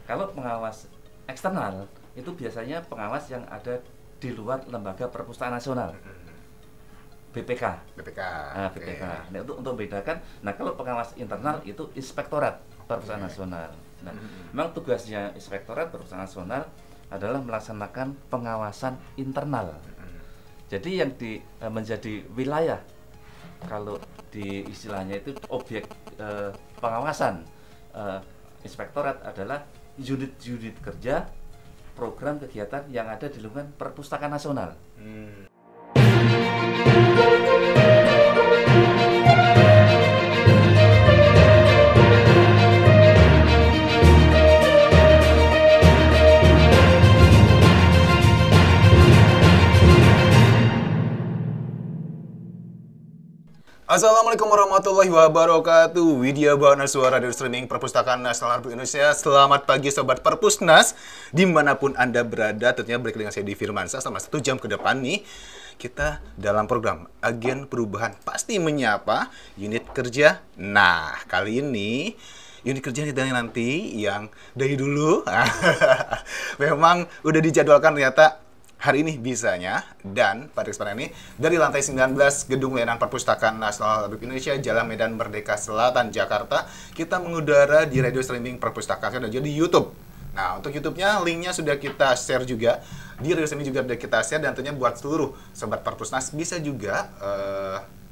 Kalau pengawas eksternal itu biasanya pengawas yang ada di luar lembaga perpustakaan nasional, BPK. Nah, Oke. BPK. Nah, untuk membedakan. Nah, kalau pengawas internal itu Inspektorat Perpustakaan Nasional. Nah, memang tugasnya Inspektorat Perpustakaan Nasional adalah melaksanakan pengawasan internal. Jadi yang menjadi wilayah, kalau di istilahnya itu objek pengawasan Inspektorat adalah unit-unit kerja, program kegiatan yang ada di lingkungan Perpustakaan Nasional. Assalamualaikum warahmatullahi wabarakatuh. Widya Bahana Suara dari Streaming Perpustakaan Nasional Republik Indonesia. Selamat pagi Sobat Perpusnas, dimanapun Anda berada. Tentunya balik dengan saya di Firmansyah selama 1 jam ke depan nih. Kita dalam program Agen Perubahan Pasti Menyapa Unit Kerja. Nah, kali ini unit kerja nanti yang dari dulu memang udah dijadwalkan ternyata hari ini bisanya, dan pada kesempatan ini dari lantai 19 Gedung Layanan Perpustakaan Nasional Republik Indonesia, Jalan Medan Merdeka Selatan, Jakarta, kita mengudara di radio streaming Perpustakaan dan juga di YouTube. Nah, untuk YouTube-nya linknya sudah kita share juga, di radio streaming juga sudah kita share, dan tentunya buat seluruh Sobat Perpusnas bisa juga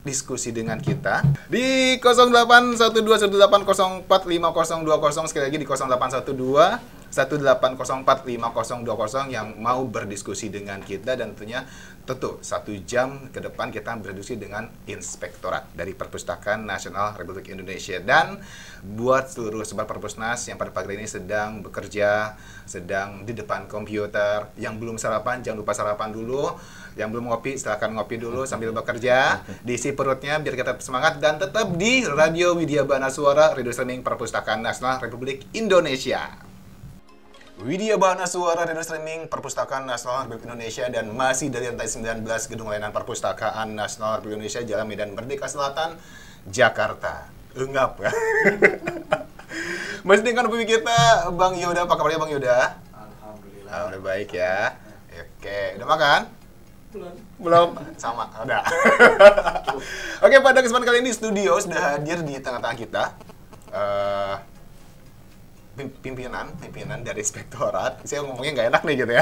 diskusi dengan kita di 081218045020, sekali lagi di 0812 1804502 yang mau berdiskusi dengan kita, dan tentunya 1 jam ke depan kita berdiskusi dengan Inspektorat dari Perpustakaan Nasional Republik Indonesia. Dan buat seluruh Sobat Perpusnas yang pada pagi ini sedang bekerja, sedang di depan komputer, yang belum sarapan jangan lupa sarapan dulu, yang belum ngopi silakan ngopi dulu sambil bekerja, diisi perutnya biar kita semangat, dan tetap di Radio Widya Bahana Suara, radio streaming Perpustakaan Nasional Republik Indonesia. Widya Bahana Suara radio streaming Perpustakaan Nasional Republik Indonesia, dan masih dari lantai 19 Gedung Layanan Perpustakaan Nasional Republik Indonesia, Jalan Medan Merdeka Selatan, Jakarta. Engap ya. Masih dengan pemimpin kita Bang Yoda. Apa kabarnya Bang Yoda? Alhamdulillah. Alhamdulillah baik ya. Oke, udah makan? Belum. Belum? Sama, udah. Oke, pada kesempatan kali ini studio sudah hadir di tengah-tengah kita. Pimpinan dari Inspektorat. Saya ngomongnya nggak enak nih gitu ya.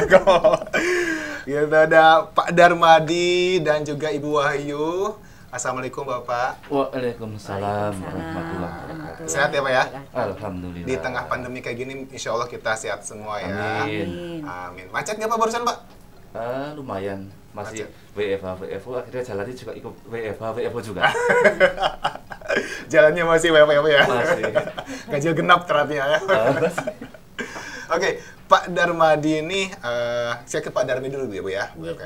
Gitu, ada Pak Darmadi dan juga Ibu Wahyu. Assalamualaikum Bapak. Waalaikumsalam warahmatullahi wabarakatuh. Sehat ya Pak ya? Alhamdulillah. Di tengah pandemi kayak gini, insya Allah kita sehat semua ya. Amin. Amin. Macet nggak Pak barusan Pak? Lumayan, masih Macet. WFH, akhirnya jalannya juga ikut WFH juga. Jalannya masih WFH ya? Masih. Ganjil genap ternyata ya. Oke, Pak Darmadi ini, saya ke Pak Darmadi dulu ya Bu ya. Iya, Oke.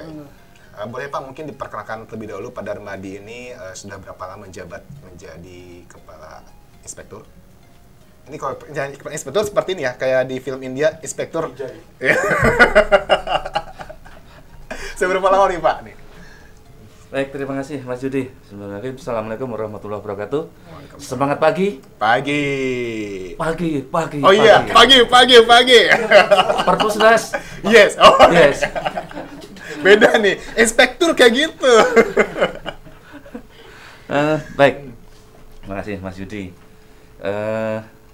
Boleh Pak mungkin diperkenalkan terlebih dahulu, Pak Darmadi ini sudah berapa lama menjabat menjadi Kepala Inspektur? Ini kalau jadi Kepala Inspektur seperti ini ya, kayak di film India, Inspektur. Seberapa lama nih Pak? Nih. Baik, terima kasih Mas Yudi. Assalamualaikum warahmatullahi wabarakatuh. Semangat pagi. Pagi. Oh iya, pagi. Perpusnas. Yes. Oh, Yes. beda nih. Inspektur kayak gitu. Baik. Terima kasih Mas Yudi.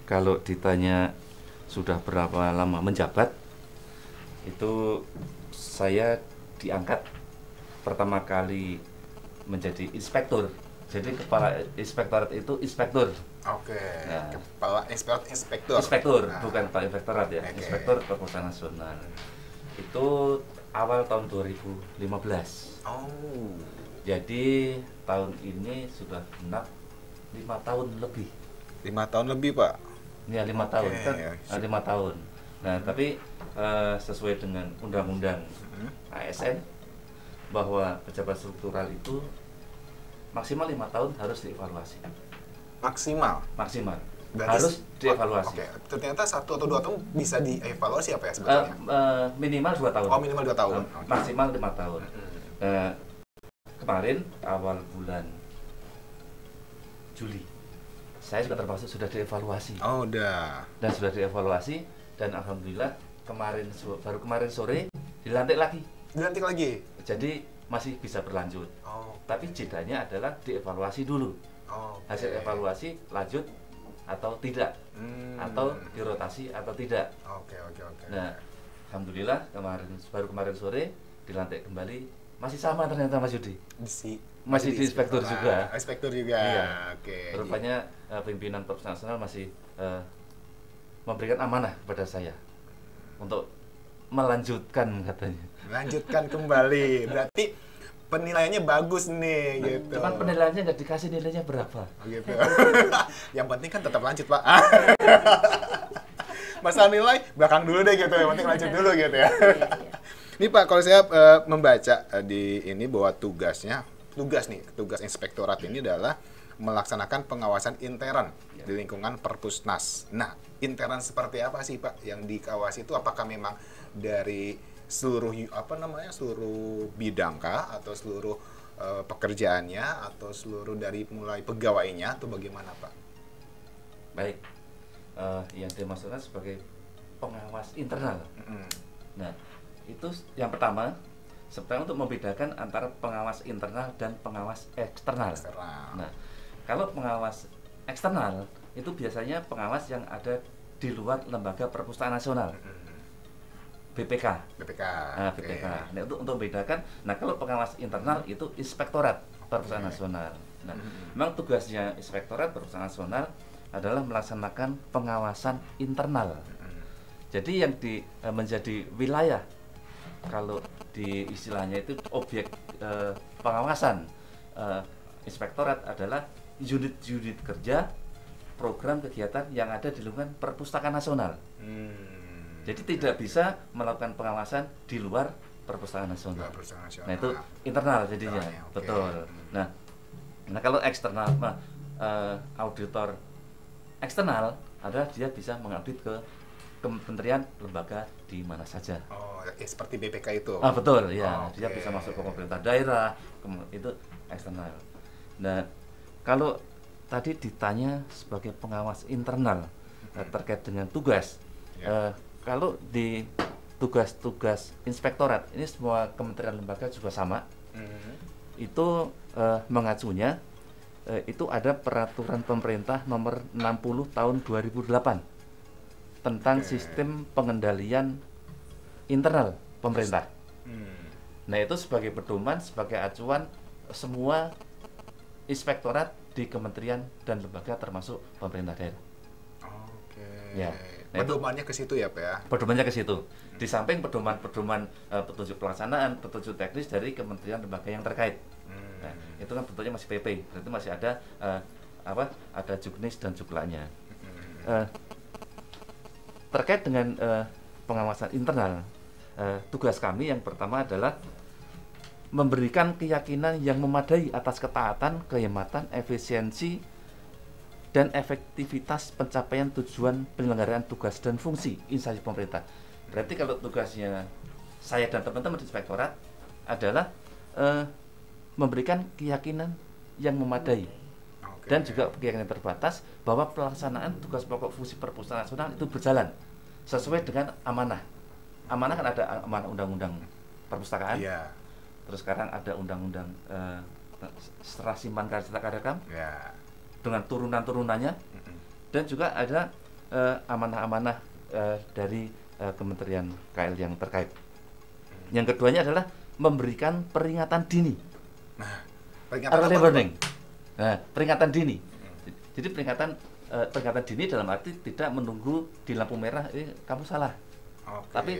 Kalau ditanya sudah berapa lama menjabat, itu saya diangkat pertama kali menjadi inspektur. Jadi kepala inspektorat itu inspektur. Oke. Nah. Kepala inspektur. Inspektur, Nah. bukan kepala inspektorat ya. Oke. Inspektur Perpustakaan Nasional. Itu awal tahun 2015. Oh. Jadi tahun ini sudah genap 5 tahun lebih. 5 tahun lebih Pak. Ya 5 Oke. tahun kan, 5 tahun. Nah tapi sesuai dengan undang-undang ASN bahwa pejabat struktural itu maksimal 5 tahun harus dievaluasi. Maksimal. Berarti Harus dievaluasi. Oke. Ternyata 1 atau 2 tahun bisa dievaluasi apa ya sebetulnya? Minimal 2 tahun. Oh, minimal 2 tahun. Oke. Maksimal 5 tahun. Kemarin awal bulan Juli saya juga termasuk sudah dievaluasi. Oh, udah. Dan sudah dievaluasi dan alhamdulillah baru kemarin sore dilantik lagi. Dilantik lagi. Jadi masih bisa berlanjut. Tapi jedanya adalah dievaluasi dulu. Hasil evaluasi lanjut atau tidak, atau dirotasi atau tidak. Nah, alhamdulillah baru kemarin sore dilantik kembali, masih sama ternyata Mas Yudi. Masih di inspektur juga. Inspektur juga. Iya. Rupanya pimpinan Perpus Nasional masih memberikan amanah kepada saya untuk melanjutkan, katanya. Melanjutkan kembali. Berarti penilaiannya bagus nih, gitu. Cuman penilaiannya nggak dikasih nilainya berapa. Gitu. Yang penting kan tetap lanjut, Pak. Masalah nilai belakang dulu deh gitu. Yang penting lanjut dulu gitu ya. Ini Pak, kalau saya membaca di ini bahwa tugas inspektorat ini adalah melaksanakan pengawasan intern di lingkungan Perpusnas. Nah, intern seperti apa sih Pak yang dikawasi itu? Apakah memang dari seluruh seluruh bidang kah, atau seluruh pekerjaannya, atau seluruh dari mulai pegawainya, atau bagaimana Pak? Baik, yang dimaksudkan sebagai pengawas internal. Nah, itu yang pertama. Sebenarnya untuk membedakan antara pengawas internal dan pengawas eksternal. Nah, kalau pengawas eksternal itu biasanya pengawas yang ada di luar lembaga perpustakaan nasional, BPK. Nah, BPK. Nah, untuk membedakan. Nah, kalau pengawas internal itu inspektorat perpustakaan nasional. Nah, memang tugasnya inspektorat perpustakaan nasional adalah melaksanakan pengawasan internal. Jadi yang menjadi wilayah, kalau di istilahnya itu objek pengawasan inspektorat adalah unit-unit kerja, program kegiatan yang ada di lingkungan perpustakaan nasional. Jadi tidak bisa melakukan pengawasan di luar perpustakaan nasional. Nah, itu internal jadinya. Betul. Nah, kalau eksternal, auditor eksternal adalah dia bisa mengaudit ke kementerian lembaga di mana saja. Seperti BPK itu. Betul, ya. Dia bisa masuk ke pemerintah daerah, itu eksternal. Nah, kalau tadi ditanya sebagai pengawas internal terkait dengan tugas, kalau di tugas-tugas inspektorat ini semua kementerian lembaga juga sama. Itu mengacunya itu ada peraturan pemerintah nomor 60 tahun 2008 tentang sistem pengendalian internal pemerintah. Nah, itu sebagai pedoman, sebagai acuan semua inspektorat di kementerian dan lembaga termasuk pemerintah daerah. Ya. Nah, pedomannya ke situ ya Pak ya? Pedomannya ke situ. Di samping pedoman-pedoman petunjuk pelaksanaan, petunjuk teknis dari kementerian lembaga yang terkait. Nah, itu kan bentuknya masih PP, berarti masih ada ada juknis dan juklaknya. Terkait dengan pengawasan internal, tugas kami yang pertama adalah memberikan keyakinan yang memadai atas ketaatan, kehematan, efisiensi, dan efektivitas pencapaian tujuan penyelenggaraan tugas dan fungsi instansi pemerintah. Berarti kalau tugasnya saya dan teman-teman di inspektorat adalah memberikan keyakinan yang memadai dan juga keyakinan terbatas bahwa pelaksanaan tugas pokok fungsi perpustakaan nasional itu berjalan sesuai dengan amanah. Amanah kan ada amanah undang-undang perpustakaan. Terus sekarang ada undang-undang serah simpan karya rekam dengan turunan-turunannya, dan juga ada amanah-amanah dari Kementerian KL yang terkait. Yang keduanya adalah memberikan peringatan dini. Early warning. Nah, peringatan dini. Jadi peringatan dini dalam arti tidak menunggu di lampu merah, kamu salah. Tapi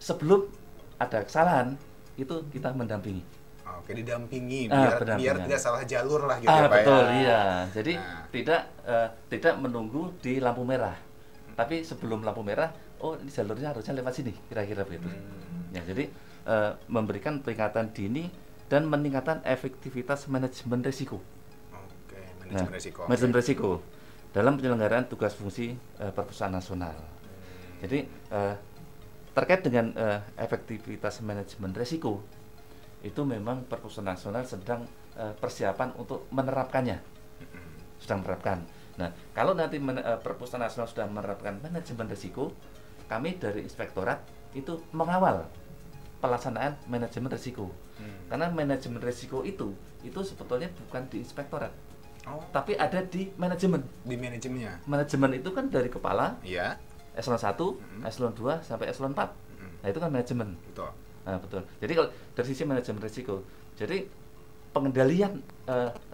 sebelum ada kesalahan itu kita mendampingi. Didampingi biar tidak salah jalur lah gitu ya Pak. Betul, iya. Jadi tidak menunggu di lampu merah. Tapi sebelum lampu merah, ini jalurnya harusnya lewat sini, kira-kira begitu. Ya, jadi memberikan peringatan dini dan meningkatkan efektivitas manajemen risiko. Manajemen risiko dalam penyelenggaraan tugas fungsi perpustakaan nasional. Jadi terkait dengan efektivitas manajemen risiko itu memang perpustakaan nasional sedang persiapan untuk menerapkannya, sedang menerapkan. Nah, kalau nanti perpustakaan nasional sudah menerapkan manajemen risiko, kami dari inspektorat itu mengawal pelaksanaan manajemen risiko. Karena manajemen risiko itu sebetulnya bukan di inspektorat, tapi ada di manajemen. Di manajemennya. Manajemen itu kan dari kepala, Iya. eselon 1, eselon 2 sampai eselon 4. Nah, itu kan manajemen. Betul. Nah, betul. Jadi kalau dari sisi manajemen risiko, jadi pengendalian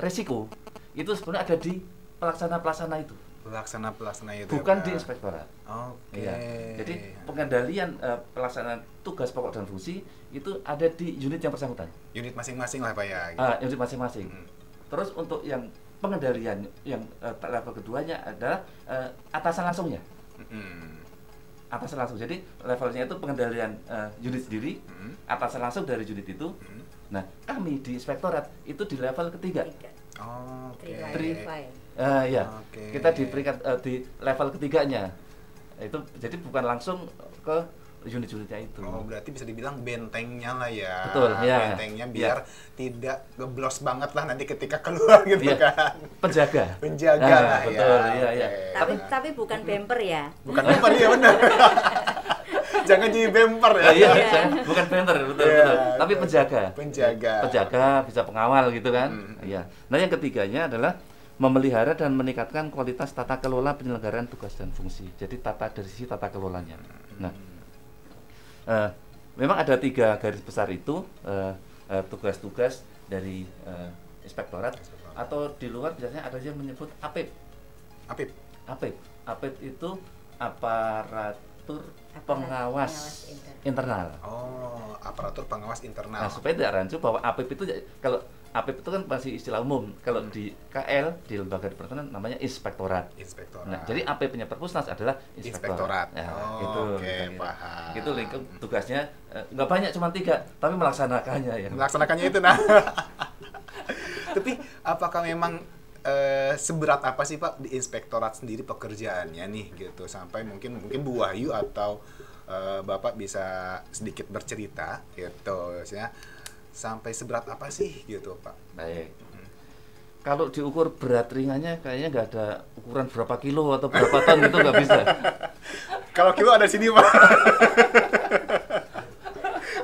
risiko itu sebenarnya ada di pelaksana itu. Pelaksana itu. Bukan ya, di Pak? inspektorat. Oke. Iya. Jadi pengendalian pelaksanaan tugas pokok dan fungsi itu ada di unit yang bersangkutan. Unit masing-masing lah Pak ya. Gitu. Unit masing-masing. Terus untuk yang pengendalian yang level keduanya adalah atasan langsungnya. Atasan langsung. Jadi levelnya itu pengendalian unit sendiri, atasan langsung dari unit itu. Nah, kami di inspektorat itu di level ketiga. Ya, kita di peringkat di level ketiganya. Itu jadi bukan langsung ke unit-unitnya itu. Berarti bisa dibilang bentengnya lah ya. Betul, ya. Bentengnya biar tidak geblos banget lah nanti ketika keluar gitu kan. Penjaga. Penjaga lah ya. Betul, iya, iya. Tapi bukan bemper ya. Bukan bemper ya benar. Jangan jadi bemper ya. Iya, bukan bemper, betul. Tapi penjaga. Penjaga, bisa pengawal gitu kan. Iya. Nah, yang ketiganya adalah memelihara dan meningkatkan kualitas tata kelola penyelenggaraan tugas dan fungsi. Jadi dari sisi tata kelolanya. Nah, memang ada 3 garis besar itu tugas-tugas dari inspektorat, atau di luar biasanya ada yang menyebut APIP. APIP itu aparatur pengawas internal. Aparatur pengawas internal. Nah, supaya tidak rancu bahwa APIP itu, kalau APIP itu kan masih istilah umum. Kalau di KL, di lembaga dipertunan namanya inspektorat. Nah, jadi APIP-nya Perpusnas adalah inspektorat. Nah, Oke, paham. Itu lingkup tugasnya nggak banyak, cuma 3, tapi melaksanakannya ya. Melaksanakannya itu nah. Tapi apakah memang seberat apa sih Pak di inspektorat sendiri pekerjaannya nih gitu, sampai mungkin Bu Wahyu atau Bapak bisa sedikit bercerita gitu ya. Sampai seberat apa sih gitu Pak? Baik. Kalau diukur berat ringannya kayaknya nggak ada ukuran berapa kilo atau berapa ton itu nggak bisa. Kalau kilo ada sini Pak.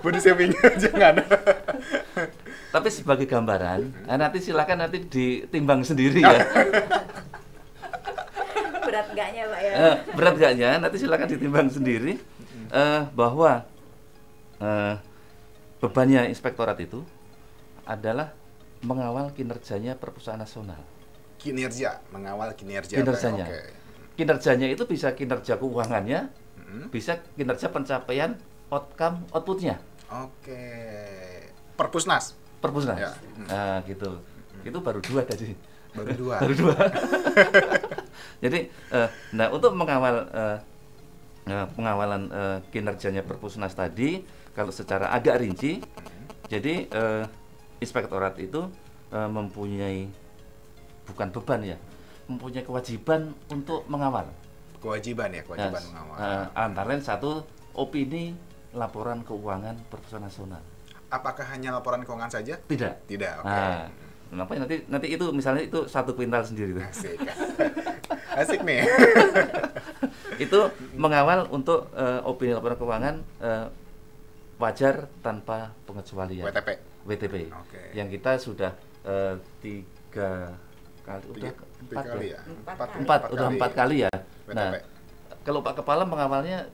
Body shaming jangan. Tapi sebagai gambaran, nanti silakan nanti ditimbang sendiri ya. Berat enggaknya Pak ya? Berat enggaknya nanti silakan ditimbang sendiri, bahwa bebannya inspektorat itu adalah mengawal kinerjanya perpustakaan nasional. Mengawal kinerjanya. Kinerjanya itu bisa kinerja keuangannya, bisa kinerja pencapaian outputnya. Perpusnas. Ya. Nah, gitu. Itu baru 2 tadi. Baru 2. Jadi, nah untuk mengawal pengawalan kinerjanya Perpusnas tadi, kalau secara agak rinci, jadi inspektorat itu mempunyai, bukan beban ya, mempunyai kewajiban untuk mengawal. Kewajiban mengawal. Antara lain 1, opini laporan keuangan Perpustakaan Nasional. Apakah hanya laporan keuangan saja? Tidak. Oke. Kenapa nanti itu misalnya itu 1 kuintal sendiri tuh. Asik nih. Itu mengawal untuk opini laporan keuangan wajar tanpa pengecualian. WTP. Yang kita sudah 3 kali, udah 4 kali ya? 4 kali ya. WTP. Nah, kalau Pak Kepala mengawalnya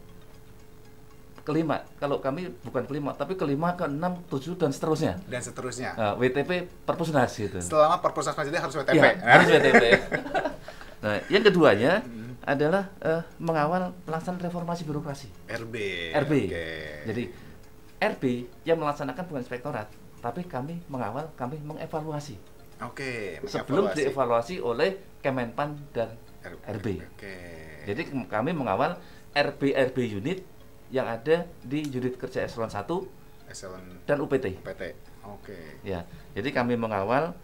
kelima, kalau kami bukan kelima, tapi kelima, ke-6, 7 dan seterusnya. WTP Perpusnas gitu. Selama Perpusnas jadi harus WTP. Ya, harus WTP. Nah, yang keduanya adalah mengawal pelaksanaan reformasi birokrasi. RB. Jadi RB yang melaksanakan bukan inspektorat, tapi kami mengawal, kami mengevaluasi. Sebelum dievaluasi oleh Kemenpan dan RB. Jadi kami mengawal RB unit yang ada di unit kerja eselon 1 dan UPT. Ya, jadi kami mengawal,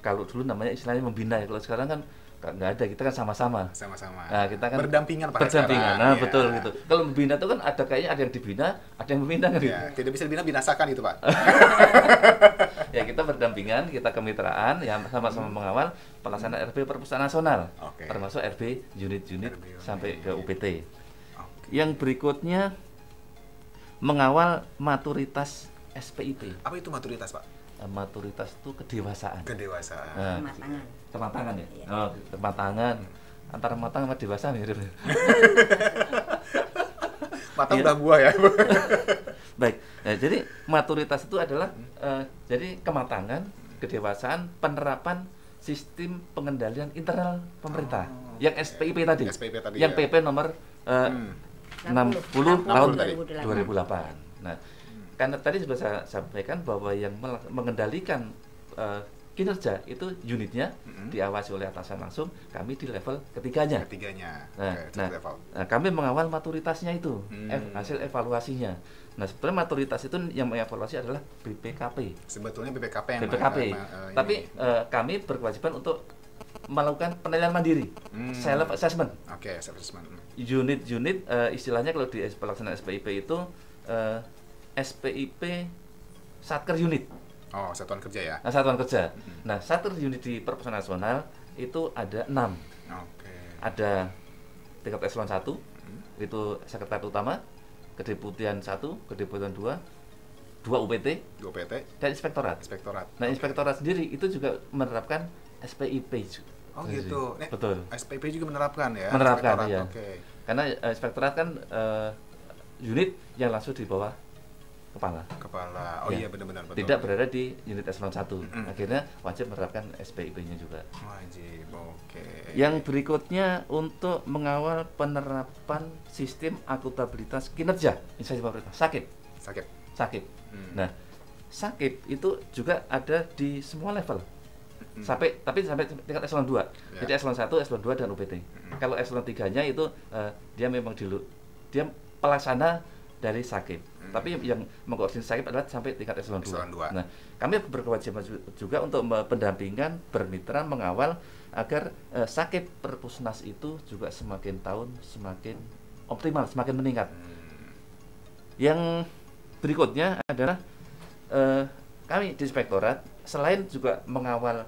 kalau dulu namanya istilahnya membina ya, kalau sekarang kan nggak ada, kita kan sama-sama. Nah, kita kan berdampingan Nah, ya. Betul gitu. Kalau membina itu kan kayaknya ada yang dibina, ada yang membina kan. Ya, tidak bisa dibina, binasakan itu, Pak. Ya, kita berdampingan, kita kemitraan, ya sama-sama mengawal pelaksanaan RB Perpustakaan Nasional. Termasuk RB unit-unit sampai ke UPT. Yang berikutnya mengawal maturitas SPIP. Apa itu maturitas, Pak? Maturitas itu kedewasaan. Kedewasaan. Nah, Kematangan. kematangan ya. Iya. Oh, kematangan. Antara matang sama dewasa mirip. Matang Iya. udah buah ya. Baik. Nah, jadi maturitas itu adalah jadi kematangan, kedewasaan, penerapan sistem pengendalian internal pemerintah. Oh, Yang SPIP tadi. SPIP tadi, Yang ya. PP nomor 60 60 tahun 2008. 2008. Nah, karena tadi sudah saya sampaikan bahwa yang mengendalikan kinerja itu unitnya diawasi oleh atasan langsung, kami di level ketiganya. Ketiganya. Nah, Oke, nah, level. nah, kami mengawal maturitasnya itu, hasil evaluasinya. Nah, sebenarnya maturitas itu yang mengevaluasi adalah BPKP. Sebetulnya BPKP yang BPKP. Tapi ini. kami berkewajiban untuk melakukan penilaian mandiri, self assessment. Oke, self assessment. Unit-unit istilahnya kalau di pelaksanaan SPIP itu SPIP Satker Unit. Oh, satuan kerja ya. Nah, satuan kerja. Nah, Satker Unit di Perpustakaan Nasional itu ada 6. Oke. Ada tingkat eselon 1, itu sekretaris utama, kedeputian 1, kedeputian 2, 2 UPT, 2 PT, dan inspektorat. inspektorat. Nah, inspektorat sendiri itu juga menerapkan SPIP. Oh gitu. Nih, Betul. SPP juga menerapkan ya. Menerapkan, Inspektorat, iya. Oke. Karena inspektorat kan unit yang langsung di bawah kepala. Kepala. Oh Ya. iya benar-benar betul. Tidak berada di unit eselon 1. Akhirnya wajib menerapkan SPIP-nya juga. Wajib. Oke. Yang berikutnya untuk mengawal penerapan sistem akuntabilitas kinerja instansi pemerintah, SAKIP. Sakit. SAKIP. Nah, SAKIP itu juga ada di semua level. Sampai tingkat eselon 2. Ya. Jadi eselon 1, eselon 2 dan UPT. Kalau eselon 3-nya itu dia memang dia pelaksana dari SAKIP. Tapi yang mengkoordinasi SAKIP adalah sampai tingkat eselon 2. Eselon 2. Nah, kami berkewajiban juga untuk pendampingan, bermitra, mengawal agar SAKIP Perpusnas itu juga semakin tahun semakin optimal, semakin meningkat. Yang berikutnya adalah kami di inspektorat selain juga mengawal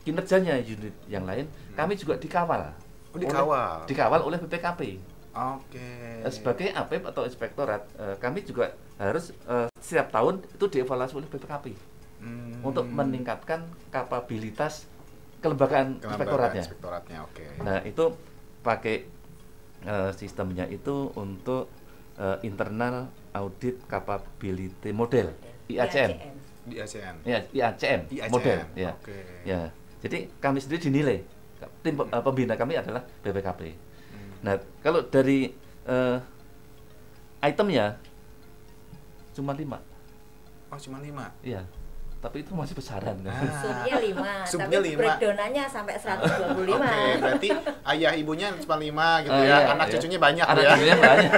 kinerjanya unit yang lain, kami juga dikawal. Oh, dikawal. Dikawal oleh BPKP. Oke. Sebagai APIP atau inspektorat, kami juga harus setiap tahun itu dievaluasi oleh BPKP untuk meningkatkan kapabilitas kelembagaan inspektoratnya. Inspektoratnya, oke. Nah, itu pakai sistemnya itu untuk internal audit capability model IACM. Di ASEAN. Ya, IACM IACM, model ya. oke. Ya. Jadi kami sendiri dinilai. Tim pembina kami adalah BPKP. Nah, kalau dari itemnya cuma 5. Oh, cuma 5. Iya. Tapi itu masih besaran kan. Subnya 5, Subnya tapi 5. breakdown-nya sampai 125. Oke, berarti ayah ibunya cuma 5 gitu ya. Iya, Anak iya. cucunya banyak Anak ya. cucunya banyak.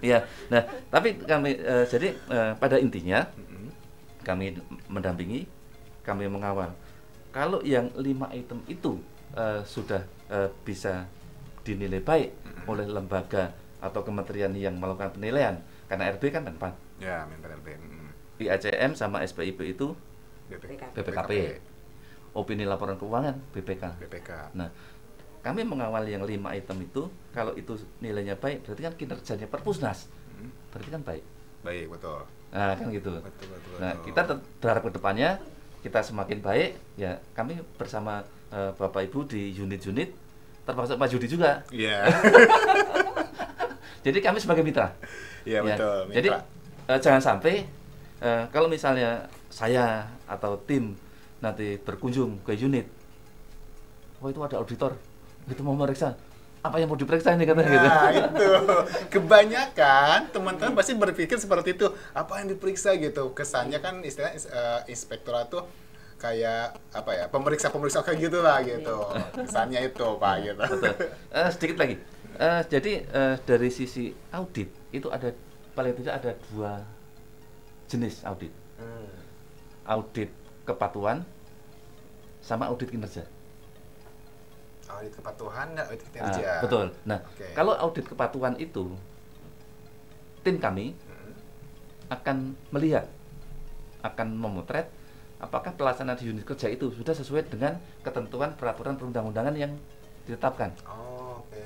Iya. Nah, tapi kami jadi pada intinya kami mendampingi, kami mengawal. Kalau yang 5 item itu sudah bisa dinilai baik oleh lembaga atau kementerian yang melakukan penilaian, karena RB kan 4. Ya, Menpan RB. IACM sama SPIP itu BPKP. BPKP. Opini laporan keuangan BPK. BPK. Nah, kami mengawal yang 5 item itu, kalau itu nilainya baik, berarti kan kinerjanya Perpusnas. Berarti kan baik. Baik, betul. Nah, kan gitu. Betul. Nah, kita berharap ke depannya kita semakin baik, ya kami bersama Bapak Ibu di unit-unit termasuk Pak Judi juga. Iya. Jadi kami sebagai mitra. Iya, Ya. betul. Jadi Mitra. jangan sampai kalau misalnya saya atau tim nanti berkunjung ke unit, wah itu ada auditor, itu mau meriksa, apa yang mau diperiksa ini katanya gitu. Nah, itu. Kebanyakan teman-teman pasti berpikir seperti itu. Apa yang diperiksa gitu. Kesannya kan istilah inspektorat tuh kayak apa ya? Pemeriksa-pemeriksa kayak gitulah gitu. Kesannya itu, Pak gitu. Betul. Sedikit lagi. Jadi dari sisi audit itu ada paling tidak ada 2 jenis audit. Audit kepatuhan sama audit kinerja. Audit kepatuhan, audit kinerja. Betul. Nah, Oke. kalau audit kepatuhan itu tim kami akan melihat, akan memotret apakah pelaksanaan di unit kerja itu sudah sesuai dengan ketentuan peraturan perundang-undangan yang ditetapkan. Oh, oke.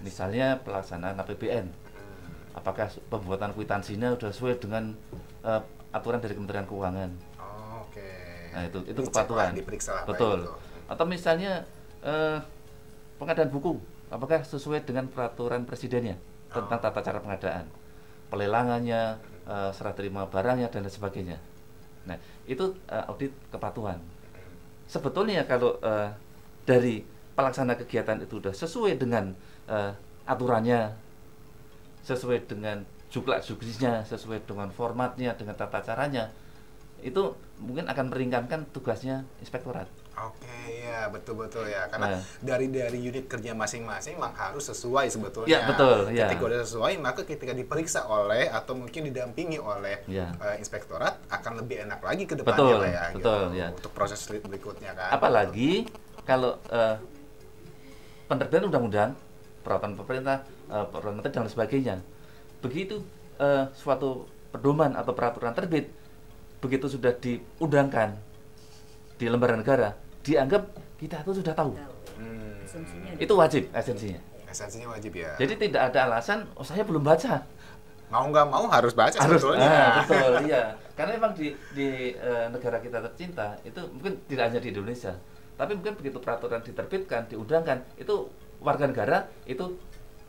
Misalnya pelaksanaan APBN. Apakah pembuatan kwitansinya sudah sesuai dengan aturan dari Kementerian Keuangan? Oh, oke. Nah, itu Dicek kepatuhan. lah, diperiksa lah, Betul. baik itu. Atau misalnya pengadaan buku, apakah sesuai dengan peraturan presidennya tentang tata cara pengadaan, pelelangannya, serah terima barangnya dan lain sebagainya. Nah, itu audit kepatuhan. Sebetulnya kalau dari pelaksana kegiatan itu sudah sesuai dengan aturannya, sesuai dengan juklak-juklisnya, sesuai dengan formatnya, dengan tata caranya, itu mungkin akan meringankan tugasnya inspektorat. Oke, ya betul-betul ya. Karena Nah. dari unit kerja masing-masing memang harus sesuai sebetulnya. Ya, betul, ya. Ketika udah sesuai, maka ketika diperiksa oleh atau mungkin didampingi oleh Ya. inspektorat akan lebih enak lagi ke depannya Betul, lah ya. betul, gitu, ya. Untuk proses berikutnya kan. Apalagi kalau penerbitan undang-undang, peraturan pemerintah, peraturan menteri dan lain sebagainya, begitu suatu pedoman atau peraturan terbit, begitu sudah diundangkan di lembaran negara, dianggap kita itu sudah tahu. Hmm, Asumsinya Itu wajib esensinya. esensinya wajib ya. Jadi tidak ada alasan, oh saya belum baca. Mau nggak mau harus baca Harus, sebetulnya. betul, iya. Karena memang di negara kita tercinta itu mungkin tidak hanya di Indonesia, tapi mungkin begitu peraturan diterbitkan, diundangkan, itu warga negara itu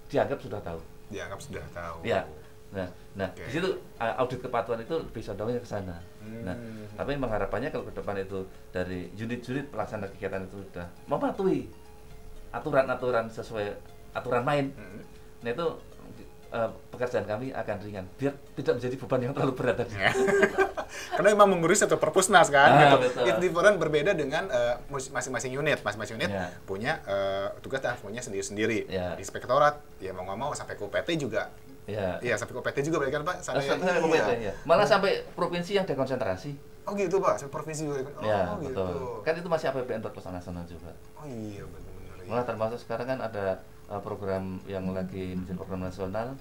dianggap sudah tahu. Dianggap sudah tahu. Ya. Nah, Oke. di situ audit kepatuhan itu lebih condongnya ke sana. Nah, tapi memang harapannya kalau ke depan itu dari unit-unit pelaksana kegiatan itu sudah mematuhi aturan-aturan sesuai aturan main. Hmm. Nah, itu pekerjaan kami akan ringan biar tidak menjadi beban yang terlalu berat tadi. Karena memang mengurus satu perpusnas kan, Ah, gitu. betul. Itu different berbeda dengan masing-masing unit. Masing-masing unit Ya. punya tugas dan fungsinya sendiri-sendiri. Ya. Inspektorat, ya mau nggak mau sampai ke UPT juga. Ya. Iya, sampai ke UPT juga berarti kan Pak? Sampai pemerintah, ya. Malah sampai provinsi yang dekonsentrasi. Oh gitu Pak, sampai provinsi juga kan? Oh Ya, gitu. betul. Kan itu masih APBN perpustakaan nasional juga. Oh iya benar-benar. Malah termasuk sekarang kan ada program yang lagi menjadi program nasional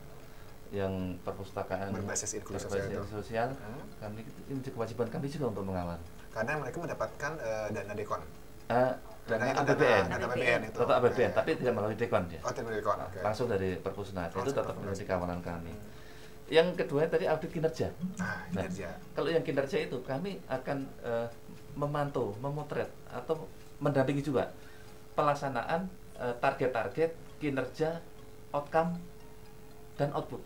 yang perpustakaan Berbasis inklusi sosial itu. sosial. Kami ini kewajiban kami juga untuk mengawal. Karena mereka mendapatkan dana dekon. Dan Dana itu APBN, dana APBN itu. tetap APBN, Oke. tapi tidak melalui dekon ya. Oh, dana dekon. Oke. Langsung dari perpusnas. Oh, Itu tetap langsung menjadi perpusnas. kawalan kami. Yang kedua tadi audit kinerja. Nah, Nah, kinerja. kalau yang kinerja itu kami akan memantau, memotret atau mendampingi juga pelaksanaan target-target kinerja, outcome dan output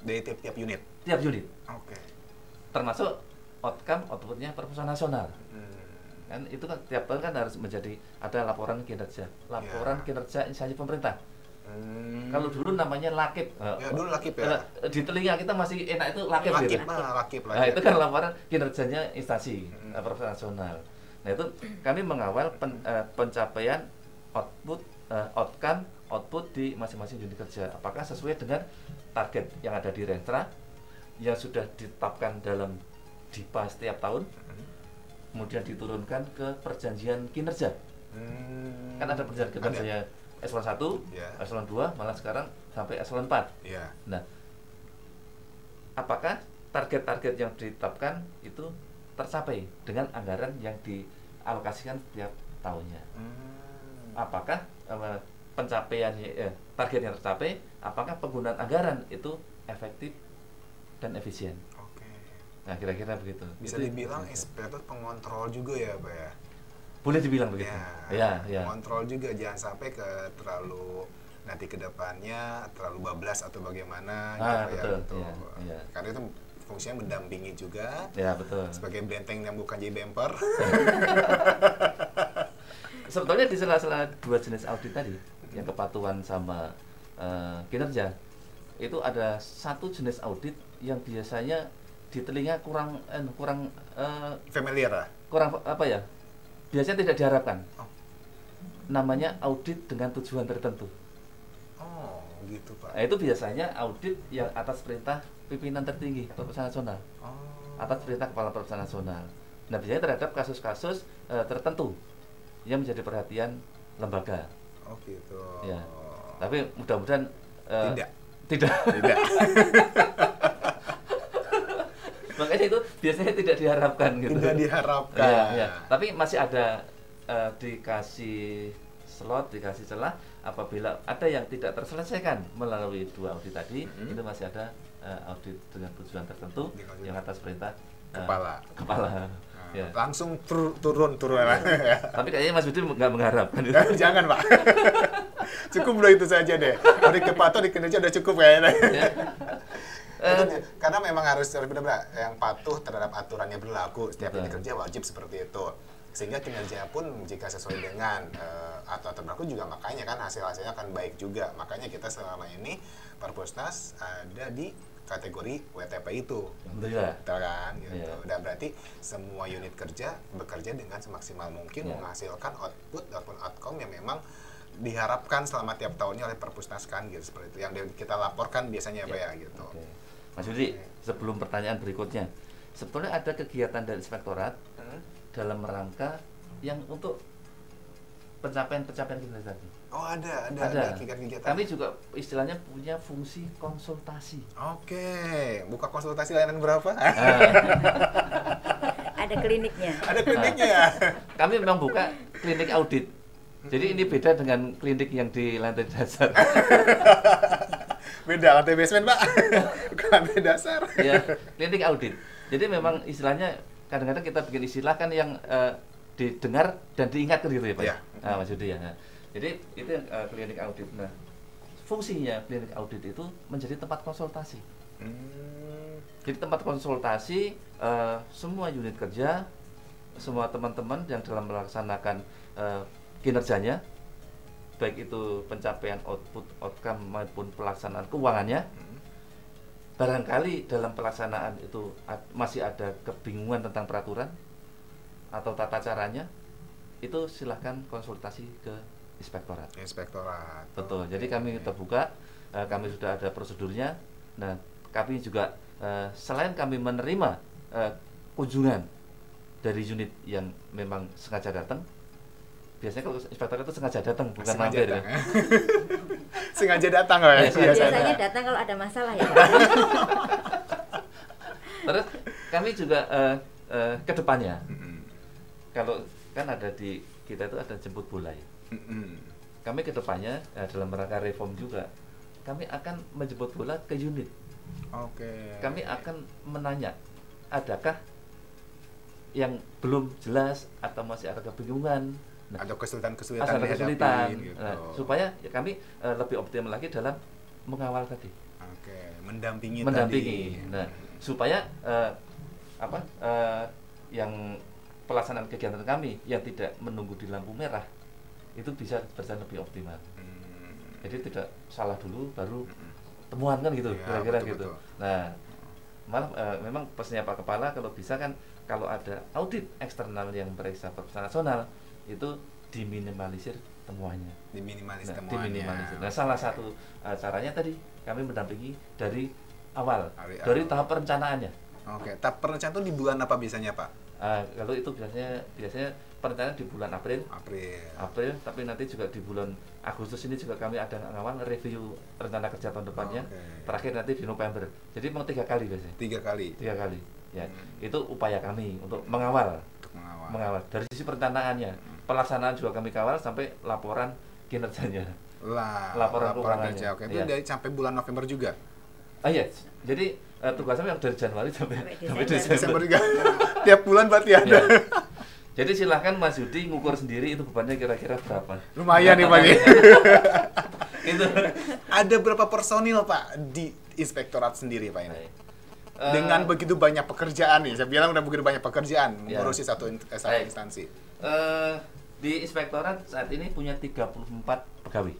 Dari tiap-tiap unit. tiap unit, Oke. termasuk outcome outputnya perpustakaan nasional. Hmm. Kan itu kan tiap tahun kan harus menjadi ada laporan kinerja, laporan Ya. kinerja instansi pemerintah. Hmm. Kalau dulu namanya lakip, Ya, dulu lakip ya. di telinga kita masih enak itu lakip, Lakip, gitu. lakip. Nah, itu kan laporan kinerjanya instansi perpustakaan nasional. Nah, itu kami mengawal pencapaian output, output di masing-masing unit kerja. Apakah sesuai dengan target yang ada di Rentra yang sudah ditetapkan dalam DIPA setiap tahun, kemudian diturunkan ke perjanjian kinerja. Kan ada perjanjian kinerjanya eselon 1, Ya. eselon 2, malah sekarang sampai eselon 4. Iya. Nah, apakah target-target yang ditetapkan itu tercapai dengan anggaran yang dialokasikan setiap tahunnya? Apakah pencapaiannya target yang tercapai? Apakah penggunaan anggaran itu efektif dan efisien? Oke. Nah, kira-kira begitu. Bisa Itu- dibilang inspektor pengontrol juga ya, Pak ya. boleh dibilang begitu. Ya. Kontrol juga, jangan sampai terlalu nanti ke depannya terlalu bablas atau bagaimana Ah, gitu betul, ya. Gitu. iya. Karena itu fungsinya mendampingi juga Ya, betul. sebagai benteng yang bukan jadi bemper. Sebetulnya di sela-sela dua jenis audit tadi, yang kepatuhan sama kinerja, itu ada satu jenis audit yang biasanya di telinga kurang Familiar lah. apa ya? Biasanya tidak diharapkan. Oh. Namanya audit dengan tujuan tertentu. Oh, gitu Pak. Nah, itu biasanya audit yang atas perintah pimpinan tertinggi perpustakaan nasional, Oh. atas perintah kepala perpustakaan nasional. Nah, biasanya terhadap kasus-kasus tertentu yang menjadi perhatian lembaga. Oh, gitu. Ya. Tapi mudah-mudahan Tidak. tidak. Tidak. Makanya itu biasanya tidak diharapkan gitu. Tidak diharapkan. Ya, ya. Tapi masih ada dikasih slot, dikasih celah apabila ada yang tidak terselesaikan melalui 2 audit tadi, itu masih ada audit dengan tujuan tertentu yang atas perintah kepala. Ya. Langsung turun. Tapi kayaknya Mas Budi nggak mengharapkan itu. Jangan, Pak. Cukup loh itu saja deh. Audit kepatuhan di kinerja udah cukup kayaknya. Ya. Karena memang harus benar-benar yang patuh terhadap aturan yang berlaku. Setiap unit kerja wajib seperti itu. Sehingga kinerja pun jika sesuai dengan aturan berlaku juga, makanya kan hasil-hasilnya akan baik juga. Makanya kita selama ini Perpusnas ada di kategori WTP itu. Alhamdulillah. Betul kan? Gitu. Iya. Dan berarti semua unit kerja bekerja dengan semaksimal mungkin menghasilkan output ataupun outcome yang memang diharapkan selama tiap tahunnya oleh Perpusnas kan, gitu, seperti itu. Yang kita laporkan biasanya Pak ya gitu. Oke. Mas Budi, sebelum pertanyaan berikutnya, sebetulnya ada kegiatan dari inspektorat dalam rangka yang untuk pencapaian kita tadi. Oh ada kegiatan. Kami juga istilahnya punya fungsi konsultasi. Oke, buka konsultasi layanan berapa? Ada kliniknya. Ada kliniknya ya. Kami memang buka klinik audit. Jadi ini beda dengan klinik yang di lantai dasar. Beda lantai basement Pak, bukan lantai dasar. Ya, klinik audit. Jadi memang istilahnya kadang-kadang kita bikin istilah kan yang didengar dan diingat gitu ya Pak. Ya. Nah, Mas Yudi ya. Nah, jadi itu yang klinik audit. Nah, fungsinya klinik audit itu menjadi tempat konsultasi. Jadi tempat konsultasi semua unit kerja, semua teman-teman yang dalam melaksanakan kinerjanya, baik itu pencapaian output, outcome maupun pelaksanaan keuangannya. Barangkali dalam pelaksanaan itu masih ada kebingungan tentang peraturan atau tata caranya, itu silahkan konsultasi ke inspektorat. Betul. Jadi kami terbuka, kami sudah ada prosedurnya. Nah, kami juga selain kami menerima kunjungan dari unit yang memang sengaja datang. Biasanya kalau inspektorat itu sengaja datang, bukan mampir ya. Sengaja datang ya. Biasanya datang kalau ada masalah ya. Terus kami juga ke depannya, kalau kan ada di kita itu ada jemput bola ya. Kami ke depannya dalam rangka reform juga, kami akan menjemput bola ke unit. Kami akan menanya, adakah yang belum jelas atau masih ada kebingungan. Nah, ada kesulitan gitu. Nah, supaya ya kami lebih optimal lagi dalam mengawal tadi. Mendampingi. Nah, supaya yang pelaksanaan kegiatan kami yang tidak menunggu di lampu merah itu bisa berjalan lebih optimal. Jadi tidak salah dulu baru temuan kan gitu, kira-kira gitu. Nah, malah memang pesannya Pak Kepala kalau bisa kan, kalau ada audit eksternal yang periksa Perpusnas nasional itu diminimalisir temuannya. Diminimalisir. Nah, salah satu caranya tadi kami mendampingi dari awal, dari tahap perencanaannya. Tahap perencanaan itu di bulan apa biasanya Pak? Kalau itu biasanya perencanaan di bulan April, tapi nanti juga di bulan Agustus ini juga kami ada ngawal review rencana kerja tahun depannya. Terakhir nanti di November. Jadi mau 3 kali biasanya. 3 kali. Ya, itu upaya kami untuk mengawal dari sisi perencanaannya, pelaksanaan juga kami kawal sampai laporan kinerjanya, laporan keuangannya. Itu dari sampai bulan November juga. Iya, jadi tugas kami yang dari Januari sampai Desember juga. Tiap bulan berarti ada. Ya. Jadi silahkan Mas Yudi ngukur sendiri itu bebannya kira-kira berapa. Lumayan nih Pak. Itu. Ada berapa personil Pak di inspektorat sendiri Pak ini? Dengan begitu banyak pekerjaan nih, saya bilang udah begitu banyak pekerjaan mengurusi satu instansi. Di inspektorat saat ini punya 34 pegawai.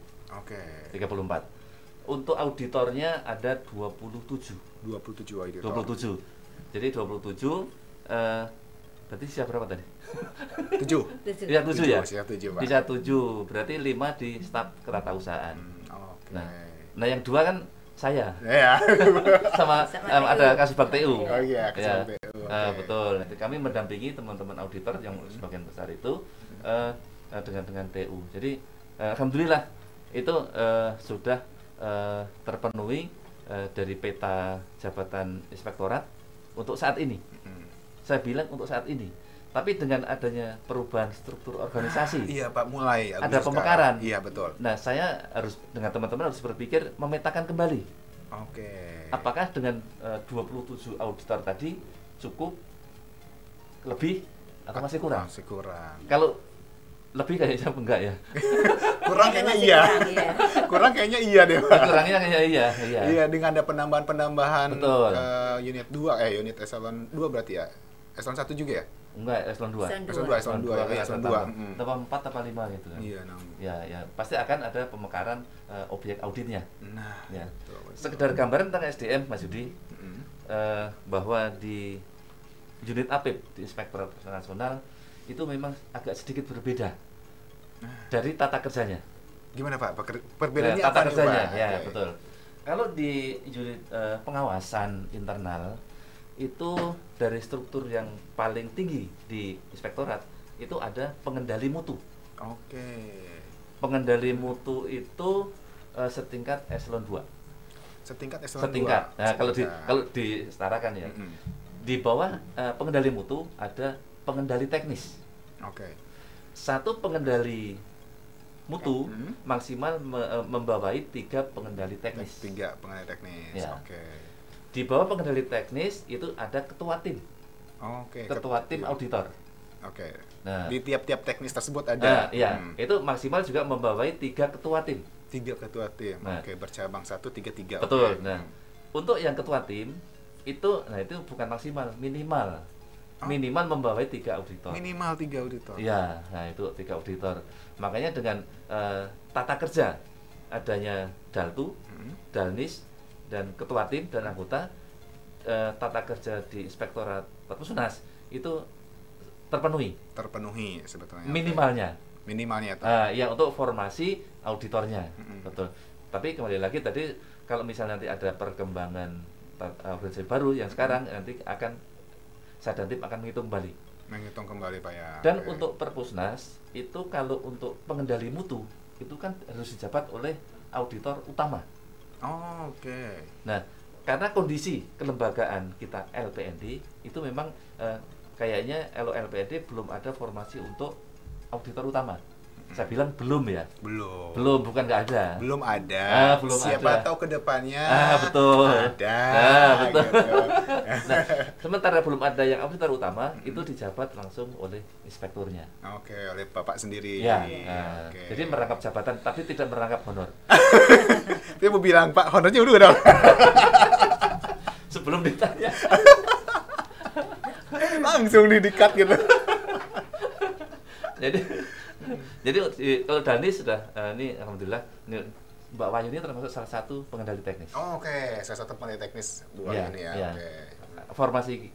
34. Untuk auditornya ada 27 auditor. Jadi 27 berarti siapa berapa tadi? 7. Ya 7 ya. Pak. Bisa 7, berarti 5 di staf ketatausahaan. Nah yang 2 kan saya. Sama ada Kasubag TU. Betul. Nanti kami mendampingi teman-teman auditor yang sebagian besar itu dengan TU. Jadi alhamdulillah itu sudah terpenuhi dari peta jabatan inspektorat untuk saat ini. Saya bilang untuk saat ini. Tapi dengan adanya perubahan struktur organisasi, Iya Pak, mulai ada Agustus pemekaran. sekarang. Iya betul. Nah, saya harus dengan teman-teman harus berpikir memetakan kembali. Oke. Apakah dengan 27 auditor tadi cukup, lebih, atau masih kurang? Masih kurang. Kalau lebih kayaknya enggak ya. Kurang kayaknya Masih iya. kurang, iya. Kurang kayaknya iya deh Pak. Kurangnya kayaknya iya. Iya, dengan ada penambahan-penambahan Betul. unit 2 unit eselon 2 berarti ya. Eselon 1 juga ya? Enggak, eselon 2. Eselon 2 ya, eselon 2. Tambah 4 apa 5 gitu kan. Iya, Ya, pasti akan ada pemekaran objek auditnya. Nah, Ya. betul. Sekedar gambaran tentang SDM, Mas Yudi, Mm. bahwa di unit APIP di Inspektorat Pertanian Nasional itu memang agak sedikit berbeda dari tata kerjanya. Gimana Pak? Perbedaannya Tata apa nih, kerjanya, Pak? ya Oke. betul. Kalau di unit pengawasan internal itu dari struktur yang paling tinggi di inspektorat itu ada pengendali mutu. Oke. Pengendali mutu itu setingkat eselon 2. Setingkat eselon 2. Setingkat. Nah, kalau disetarakan ya. Mm-mm. Di bawah pengendali mutu ada pengendali teknis. Oke. Satu pengendali mutu Hmm. maksimal membawai 3 pengendali teknis. 3 pengendali teknis. Ya. Oke. Di bawah pengendali teknis itu ada ketua tim, Oke. ketua tim auditor. Oke. Nah, Di tiap-tiap teknis tersebut ada. iya, Hmm. itu maksimal juga membawai 3 ketua tim. 3 ketua tim. Nah. Oke, bercabang 1 3. Betul. Oke. Nah, untuk yang ketua tim itu bukan maksimal, minimal. Oh. Minimal membawai 3 auditor. Minimal 3 auditor. Iya, nah itu 3 auditor. Makanya dengan tata kerja adanya Daltu, Hmm. Dalnis, dan ketua tim dan anggota, tata kerja di Inspektorat Perpustakaan itu terpenuhi Terpenuhi sebetulnya. minimalnya. Minimalnya tuh. Ya untuk formasi auditornya, Mm-mm. betul. Tapi kembali lagi tadi kalau misalnya nanti ada perkembangan organisasi baru yang sekarang nanti akan saya dan tim akan menghitung kembali. Menghitung kembali Pak ya. Dan Oke. untuk Perpusnas itu kalau untuk pengendali mutu itu kan harus dijabat oleh auditor utama. Oh, oke. Nah, karena kondisi kelembagaan kita LPND itu memang kayaknya LPND belum ada formasi untuk auditor utama. Saya bilang belum ya. Belum. Belum, bukan nggak ada. Belum ada. Belum Siapa ada. tahu ke depannya Betul. ada. Betul. Gitu. Nah, sementara belum ada yang auditor utama itu dijabat langsung oleh inspekturnya. Oke, oleh Bapak sendiri. Ya, Oke. jadi merangkap jabatan tapi tidak merangkap honor. Dia mau bilang Pak, honornya udah dong. Sebelum ditanya. Langsung didikat gitu. jadi kalau Danis sudah ini alhamdulillah ini Mbak Wayu ini termasuk salah satu pengendali teknis. Oh, oke, salah satu peneliti teknis buat Iya, ini ya. iya. Oke. Formasi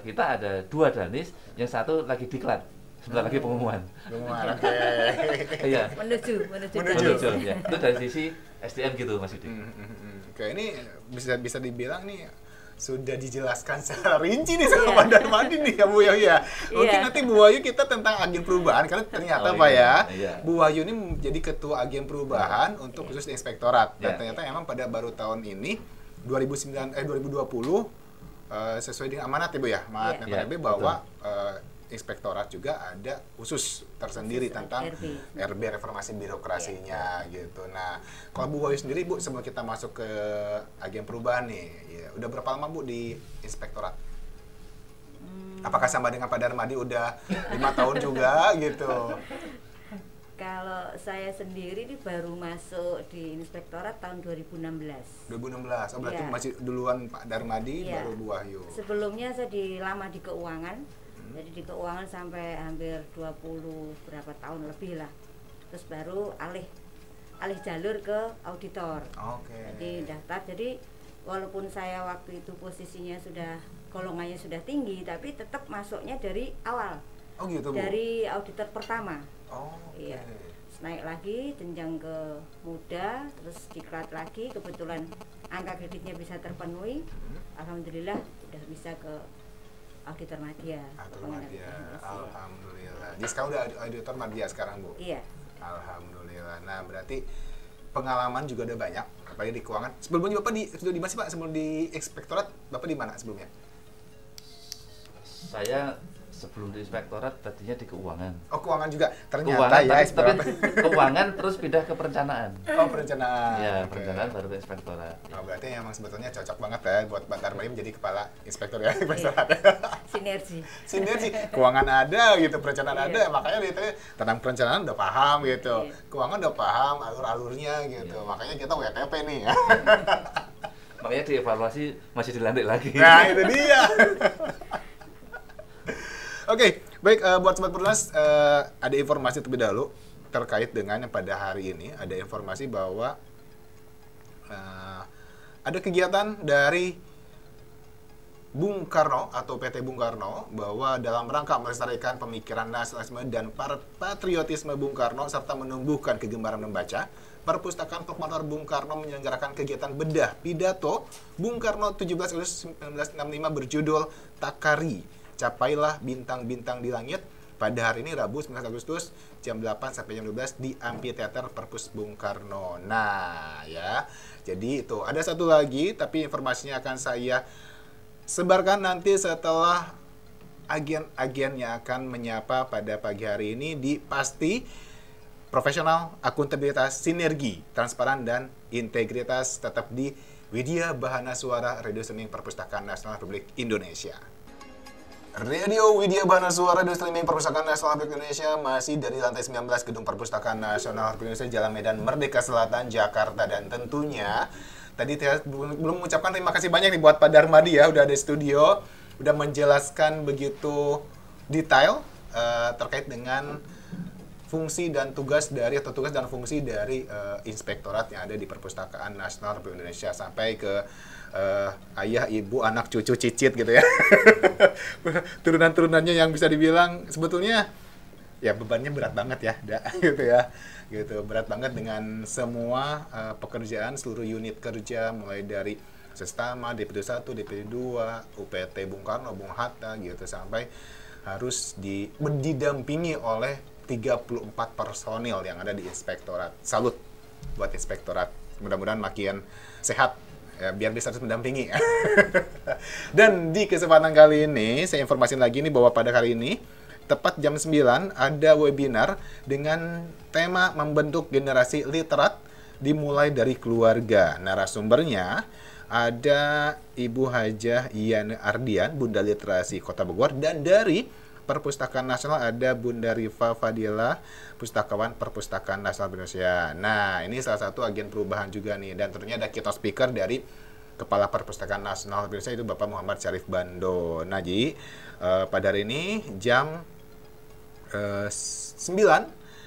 kita ada 2 Danis, yang satu lagi diklat, sebentar lagi pengumuman. Lumayan, oke. Iya. menuju Menuju. Menuju, ya. Itu dari sisi SDM gitu Mas Yudi. Oke, ini bisa dibilang nih sudah dijelaskan secara rinci nih sama Pak Darmadi nih ya Bu Wahyu ya. Mungkin Iya. nanti Bu Wahyu kita tentang agen perubahan karena ternyata Pak ya, iya. Bu Wahyu ini menjadi ketua agen perubahan untuk khusus di inspektorat. Dan Iya. ternyata emang pada baru tahun ini 2020 sesuai dengan amanat ya Bu ya, amanat Iya. yang Iya, PNB bahwa inspektorat juga ada khusus tersendiri Khusus tentang RB reformasi birokrasinya gitu. Nah, kalau Bu Wahyu sendiri Bu sebelum kita masuk ke agen perubahan nih, ya, udah berapa lama Bu di inspektorat? Apakah sama dengan Pak Darmadi udah 5 tahun juga gitu? Kalau saya sendiri ini baru masuk di inspektorat tahun 2016. 2016. Oh berarti Iya. masih duluan Pak Darmadi Iya. baru Bu Wahyu. Sebelumnya saya lama di keuangan, jadi di keuangan sampai hampir 20 berapa tahun lebih lah. Terus baru alih jalur ke auditor. Oke. Jadi daftar. Jadi walaupun saya waktu itu posisinya sudah golongannya sudah tinggi, tapi tetap masuknya dari awal, Oh gitu Bu. dari auditor pertama. Oh. Iya. Terus naik lagi jenjang ke muda, terus diklat lagi, kebetulan angka kreditnya bisa terpenuhi. Alhamdulillah udah bisa ke auditor media. Auditor Madya. Alhamdulillah. Jadi sekarang udah auditor Madya sekarang Bu. Iya. Alhamdulillah. Nah, berarti pengalaman juga udah banyak, apalagi di keuangan. Sebelumnya Bapak sudah di mana sih Pak? Sebelum di inspektorat, Bapak di mana sebelumnya? Saya sebelum di inspektorat tadinya di keuangan. Oh, keuangan juga. Ternyata Keuangan, ya tapi keuangan terus pindah ke perencanaan. Oh, perencanaan. Ya, Oke. perencanaan baru ke inspektorat. Oh, berarti emang sebetulnya cocok banget ya buat Mbak Darmadi menjadi kepala inspektor ya inspektorat. Sinergi. Sinergi, keuangan ada gitu, perencanaan Iya. ada, makanya gitu tentang perencanaan udah paham gitu, Iya. keuangan udah paham alur-alurnya gitu, makanya kita WTP nih ya. Makanya dievaluasi masih dilantik lagi. Nah itu dia. Oke, baik buat Sobat Perlunas, ada informasi terlebih dahulu terkait dengan yang pada hari ini, ada informasi bahwa ada kegiatan dari Bung Karno atau PT Bung Karno bahwa dalam rangka melestarikan pemikiran nasionalisme dan patriotisme Bung Karno serta menumbuhkan kegemaran membaca, Perpustakaan Proklamator Bung Karno menyelenggarakan kegiatan bedah pidato Bung Karno 17 Agustus 1965 berjudul Takari, Capailah Bintang-Bintang di Langit pada hari ini Rabu 19 Agustus jam 8 sampai jam 12 di Amphitheater Perpus Bung Karno. Nah, ya. Jadi itu ada satu lagi tapi informasinya akan saya sebarkan nanti setelah agen-agen yang akan menyapa pada pagi hari ini di Pasti Profesional, Akuntabilitas, Sinergi, Transparan, dan Integritas tetap di Widya Bahana Suara Radio Streaming Perpustakaan Nasional Republik Indonesia. Radio Widya Bahana Suara Radio Streaming Perpustakaan Nasional Republik Indonesia masih dari lantai 19 Gedung Perpustakaan Nasional Republik Indonesia, Jalan Medan Merdeka Selatan, Jakarta, dan tentunya tadi saya belum mengucapkan terima kasih banyak nih buat Pak Darmadi ya, udah ada di studio, udah menjelaskan begitu detail terkait dengan fungsi dan tugas dari atau tugas dan fungsi dari inspektorat yang ada di Perpustakaan Nasional Republik Indonesia sampai ke ayah, ibu, anak, cucu, cicit gitu ya. Turunan-turunannya yang bisa dibilang sebetulnya ya bebannya berat banget ya, gitu ya. Gitu, berat banget dengan semua pekerjaan seluruh unit kerja mulai dari Sestama, DPD 1, DPD 2, UPT Bung Karno, Bung Hatta gitu sampai harus didampingi oleh 34 personil yang ada di inspektorat. Salut buat inspektorat. Mudah-mudahan makin sehat ya, biar bisa terus mendampingi. Dan di kesempatan kali ini saya informasiin lagi nih bahwa pada hari ini tepat jam 9 ada webinar dengan tema membentuk generasi literat dimulai dari keluarga. Narasumbernya ada Ibu Hajah Iyane Ardian, Bunda Literasi Kota Bogor, dan dari Perpustakaan Nasional ada Bunda Rifa Fadila, Pustakawan Perpustakaan Nasional Indonesia. Nah, ini salah satu agen perubahan juga nih. Dan tentunya ada keynote speaker dari Kepala Perpustakaan Nasional Indonesia itu Bapak Muhammad Syarif Bando. Nah, jadi pada hari ini jam 9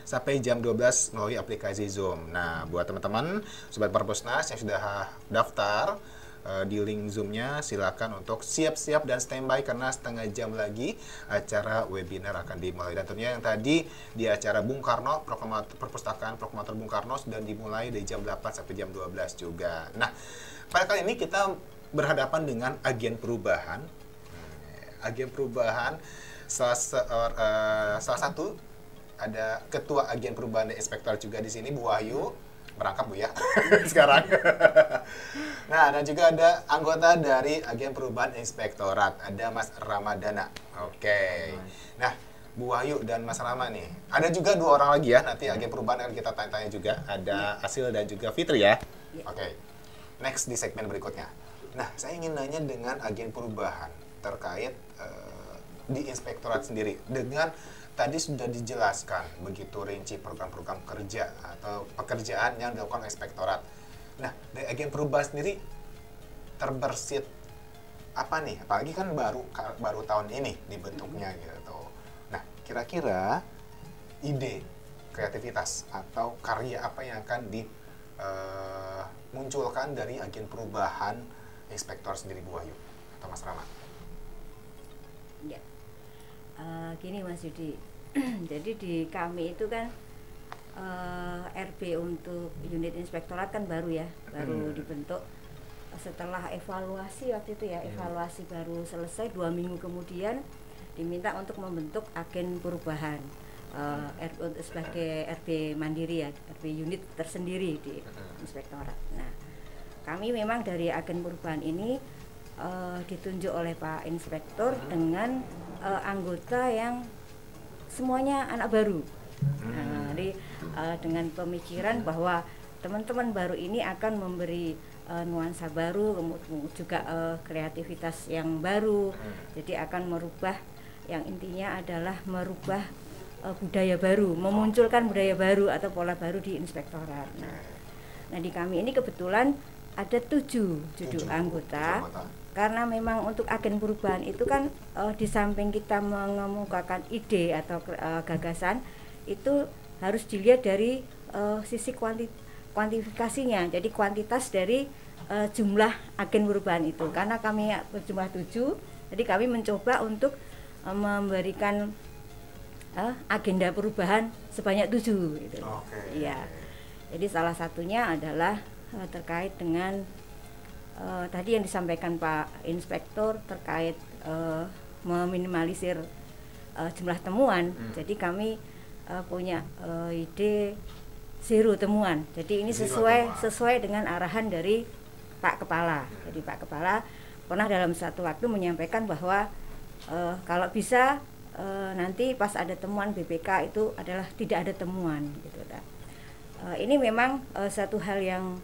sampai jam 12 melalui aplikasi Zoom. Nah, buat teman-teman Sobat Perpusnas yang sudah daftar di link Zoom-nya, silakan untuk siap-siap dan standby karena setengah jam lagi acara webinar akan dimulai. Dan tentunya yang tadi di acara Bung Karno, Perpustakaan Proklamator Bung Karno sudah dimulai dari jam 8 sampai jam 12 juga. Nah, pada kali ini kita berhadapan dengan agen perubahan. Agen perubahan salah satu ada ketua agen perubahan dan inspektor juga di sini, Bu Wahyu. Merangkap Bu ya sekarang. Nah, dan juga ada anggota dari agen perubahan inspektorat, ada Mas Ramadana. Oke. Nah, Bu Wahyu dan Mas Rama nih. Ada juga dua orang lagi ya, nanti agen perubahan akan kita tanya-tanya juga. Ada Asil dan juga Fitri ya. Oke. Next di segmen berikutnya. Nah, saya ingin nanya dengan agen perubahan terkait di inspektorat sendiri. Dengan tadi sudah dijelaskan begitu rinci program-program kerja atau pekerjaan yang dilakukan inspektorat. Nah, dari agen perubahan sendiri terbersit apa nih? Apalagi kan baru tahun ini dibentuknya gitu. Nah, kira-kira ide, kreativitas atau karya apa yang akan dimunculkan dari agen perubahan inspektor sendiri, Bu Wahyu atau Mas Rama? Ya. Gini Mas Yudi, jadi di kami itu kan RB untuk unit inspektorat kan baru ya, baru dibentuk setelah evaluasi waktu itu ya, evaluasi baru selesai 2 minggu kemudian diminta untuk membentuk agen perubahan sebagai RB mandiri ya, RB unit tersendiri di inspektorat. Nah, kami memang dari agen perubahan ini ditunjuk oleh Pak Inspektur dengan anggota yang semuanya anak baru. Nah, jadi dengan pemikiran bahwa teman-teman baru ini akan memberi nuansa baru, kemudian juga kreativitas yang baru. Jadi akan merubah, yang intinya adalah merubah budaya baru, memunculkan budaya baru atau pola baru di inspektorat. Nah di kami ini kebetulan ada 7 anggota. Karena memang untuk agen perubahan itu kan di samping kita mengemukakan ide atau gagasan, itu harus dilihat dari sisi kuantifikasinya. Jadi kuantitas dari jumlah agen perubahan itu. Karena kami berjumlah 7, jadi kami mencoba untuk memberikan agenda perubahan sebanyak 7 gitu. Iya. Jadi salah satunya adalah terkait dengan tadi yang disampaikan Pak Inspektur terkait meminimalisir jumlah temuan. Jadi kami punya ide zero temuan. Jadi ini sesuai dengan arahan dari Pak Kepala. Jadi Pak Kepala pernah dalam satu waktu menyampaikan bahwa kalau bisa nanti pas ada temuan BPK itu adalah tidak ada temuan gitu. Ini memang satu hal yang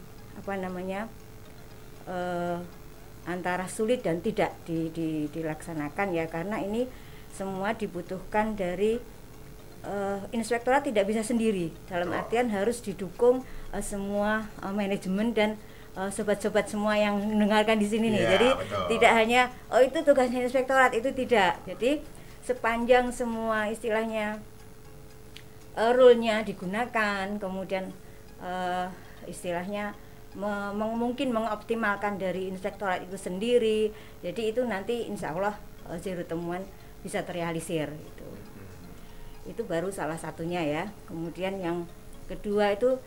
antara sulit dan tidak dilaksanakan ya, karena ini semua dibutuhkan dari inspektorat, tidak bisa sendiri, dalam artian harus didukung semua manajemen dan sobat-sobat semua yang mendengarkan di sini nih. Jadi tidak hanya itu tugasnya inspektorat, itu tidak. Jadi sepanjang semua istilahnya rule-nya digunakan, kemudian istilahnya mungkin mengoptimalkan dari inspektorat itu sendiri, jadi itu nanti insya Allah zero temuan bisa terrealisir gitu. Itu baru salah satunya ya. Kemudian yang kedua itu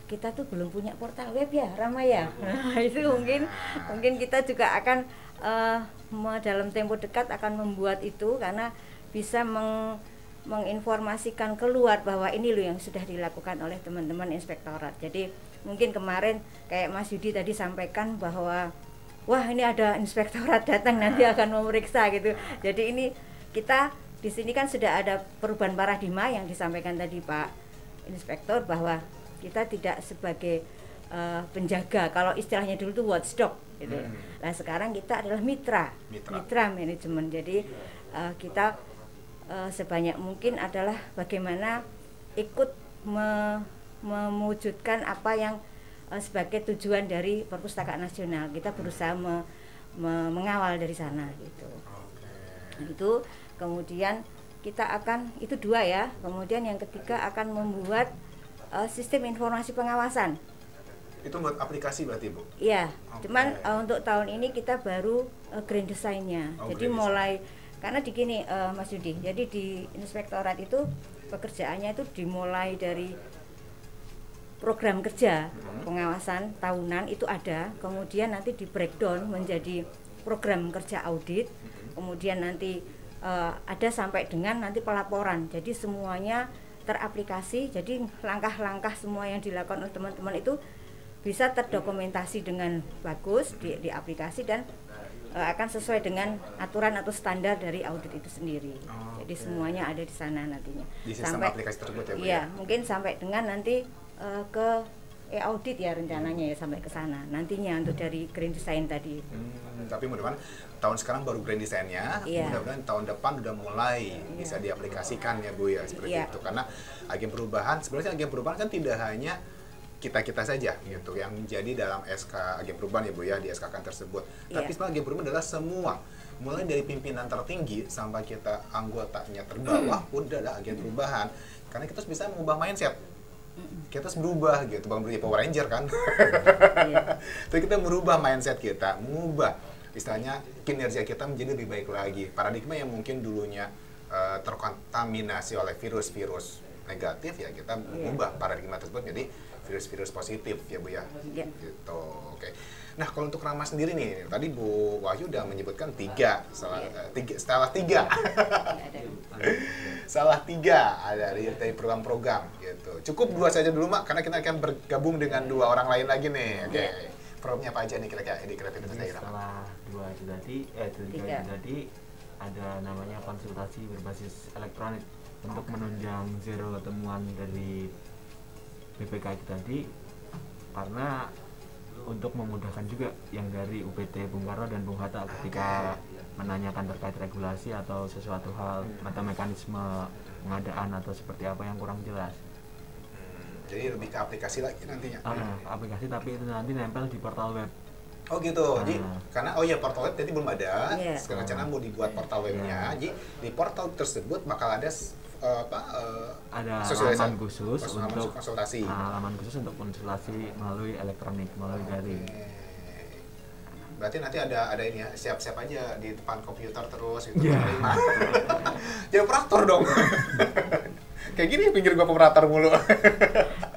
kita tuh belum punya portal web ya, Rama ya. Nah, itu mungkin kita juga akan dalam tempo dekat akan membuat itu, karena bisa menginformasikan keluar bahwa ini loh yang sudah dilakukan oleh teman-teman inspektorat. Jadi mungkin kemarin kayak Mas Yudi tadi sampaikan bahwa wah ini ada inspektorat datang nanti akan memeriksa gitu. Jadi ini kita di sini kan sudah ada perubahan paradigma yang disampaikan tadi Pak Inspektor, bahwa kita tidak sebagai penjaga, kalau istilahnya dulu tuh watchdog gitu. Nah sekarang kita adalah mitra manajemen. Jadi kita sebanyak mungkin adalah bagaimana ikut mewujudkan apa yang sebagai tujuan dari Perpustakaan Nasional. Kita berusaha mengawal dari sana gitu. Itu kemudian kita akan, itu 2 ya. Kemudian yang ketiga akan membuat sistem informasi pengawasan. Itu buat aplikasi berarti Bu? Iya, cuman untuk tahun ini kita baru grand design-nya. Jadi mulai, karena di gini Mas Yudi, jadi di inspektorat itu pekerjaannya itu dimulai dari program kerja pengawasan tahunan itu ada, kemudian nanti di breakdown menjadi program kerja audit, kemudian nanti ada sampai dengan nanti pelaporan. Jadi semuanya teraplikasi, jadi langkah-langkah semua yang dilakukan oleh teman-teman itu bisa terdokumentasi dengan bagus di aplikasi, dan akan sesuai dengan aturan atau standar dari audit itu sendiri. Jadi semuanya ada di sana nantinya. Di sistem sampai aplikasi tersebut ya Bu? Iya, mungkin sampai dengan nanti ke audit ya rencananya ya, sampai ke sana nantinya untuk dari grand design tadi. Tapi mudah-mudahan tahun sekarang baru grand design-nya, mudah-mudahan tahun depan udah mulai bisa diaplikasikan ya Bu ya, seperti itu. Karena agen perubahan, sebenarnya agen perubahan kan tidak hanya kita saja gitu yang menjadi dalam SK agen perubahan ya Bu ya, di SK-kan tersebut. Tapi sebenarnya agen perubahan adalah semua, mulai dari pimpinan tertinggi sampai kita anggotanya terbawah pun adalah agen perubahan. Karena kita harus bisa mengubah mindset. Kita harus berubah gitu, bukan berarti Power Ranger kan. Tapi kita merubah mindset kita, mengubah istilahnya kinerja kita menjadi lebih baik lagi. Paradigma yang mungkin dulunya terkontaminasi oleh virus-virus negatif, ya kita mengubah paradigma tersebut menjadi virus-virus positif ya Bu ya. Gitu. Oke. Nah kalau untuk Rama sendiri nih, tadi Bu Wahyu udah menyebutkan 3 salah 3 salah 3 ada dari program-program gitu. Cukup 2 saja dulu Mak, karena kita akan bergabung dengan 2 orang lain lagi nih. Oke. Programnya apa aja nih kira-kira di kreativitas daerah? Setelah 2 itu tadi, 3 itu tadi ada namanya konsultasi berbasis elektronik untuk menunjang zero temuan dari BPK itu tadi, karena untuk memudahkan juga yang dari UPT Bung Karno dan Bung Hatta ketika menanyakan terkait regulasi atau sesuatu hal atau mekanisme pengadaan atau seperti apa yang kurang jelas. Jadi lebih ke aplikasi lagi nantinya. Aplikasi, tapi itu nanti nempel di portal web. Oh gitu. Jadi karena portal web tadi belum ada. Iya. Sekarang rencana mau dibuat portal webnya. Jadi di portal tersebut bakal ada ada sosialisasi, halaman khusus untuk konsultasi. Halaman khusus untuk konsultasi melalui elektronik, melalui daring. Berarti nanti ada ini ya, siap-siap aja di depan komputer terus gitu. Iya. Jadi operator dong. Kayak gini pinggir gua operator mulu.